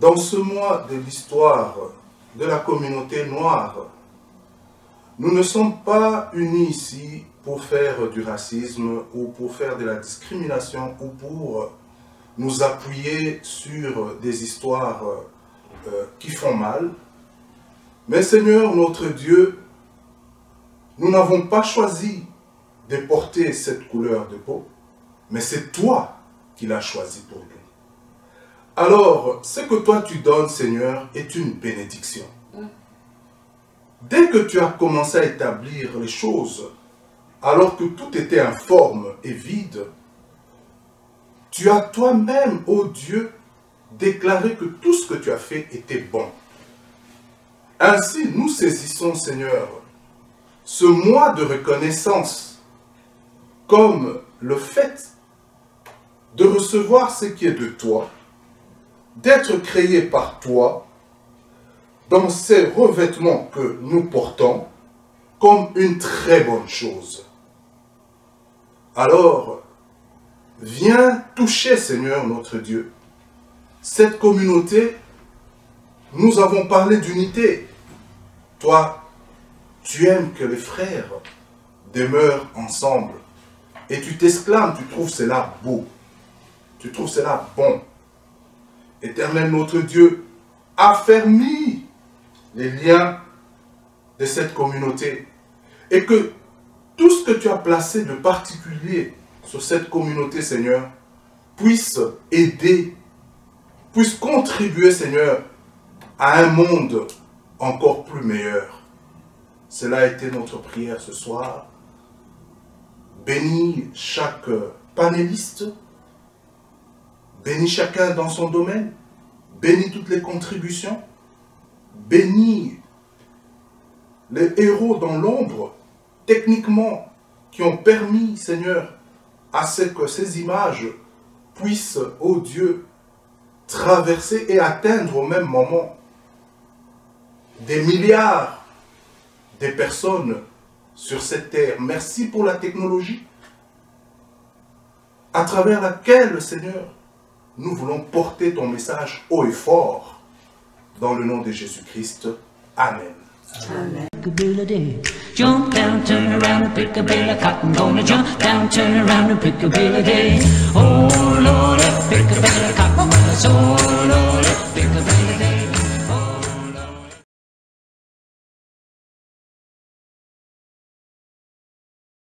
Dans ce mois de l'histoire de la communauté noire, nous ne sommes pas unis ici pour faire du racisme ou pour faire de la discrimination ou pour nous appuyer sur des histoires qui font mal. Mais Seigneur notre Dieu, nous n'avons pas choisi de porter cette couleur de peau, mais c'est toi qui l'as choisi pour nous. Alors, ce que toi tu donnes, Seigneur, est une bénédiction. Dès que tu as commencé à établir les choses, alors que tout était informe et vide, tu as toi-même, ô Dieu, déclaré que tout ce que tu as fait était bon. Ainsi, nous saisissons, Seigneur, ce mois de reconnaissance comme le fait de recevoir ce qui est de toi, d'être créé par toi dans ces revêtements que nous portons comme une très bonne chose. Alors, viens toucher, Seigneur notre Dieu, cette communauté. Nous avons parlé d'unité. Toi, tu aimes que les frères demeurent ensemble et tu t'exclames, tu trouves cela beau, tu trouves cela bon. Éternel notre Dieu, affermis les liens de cette communauté et que tout ce que tu as placé de particulier sur cette communauté, Seigneur, puisse aider, puisse contribuer, Seigneur, à un monde encore plus meilleur. Cela a été notre prière ce soir. Bénis chaque panéliste, bénis chacun dans son domaine, bénis toutes les contributions, bénis les héros dans l'ombre, techniquement, qui ont permis, Seigneur, à ce que ces images puissent, ô Dieu, traverser et atteindre au même moment des milliards de personnes sur cette terre. Merci pour la technologie à travers laquelle, Seigneur, nous voulons porter ton message haut et fort dans le nom de Jésus-Christ. Amen. Amen. Jump down, turn around and pick a bale of cotton. Gonna jump down, turn around and pick a bale a day. Oh Lord, pick a bale of cotton. Oh Lord, pick a bale a day.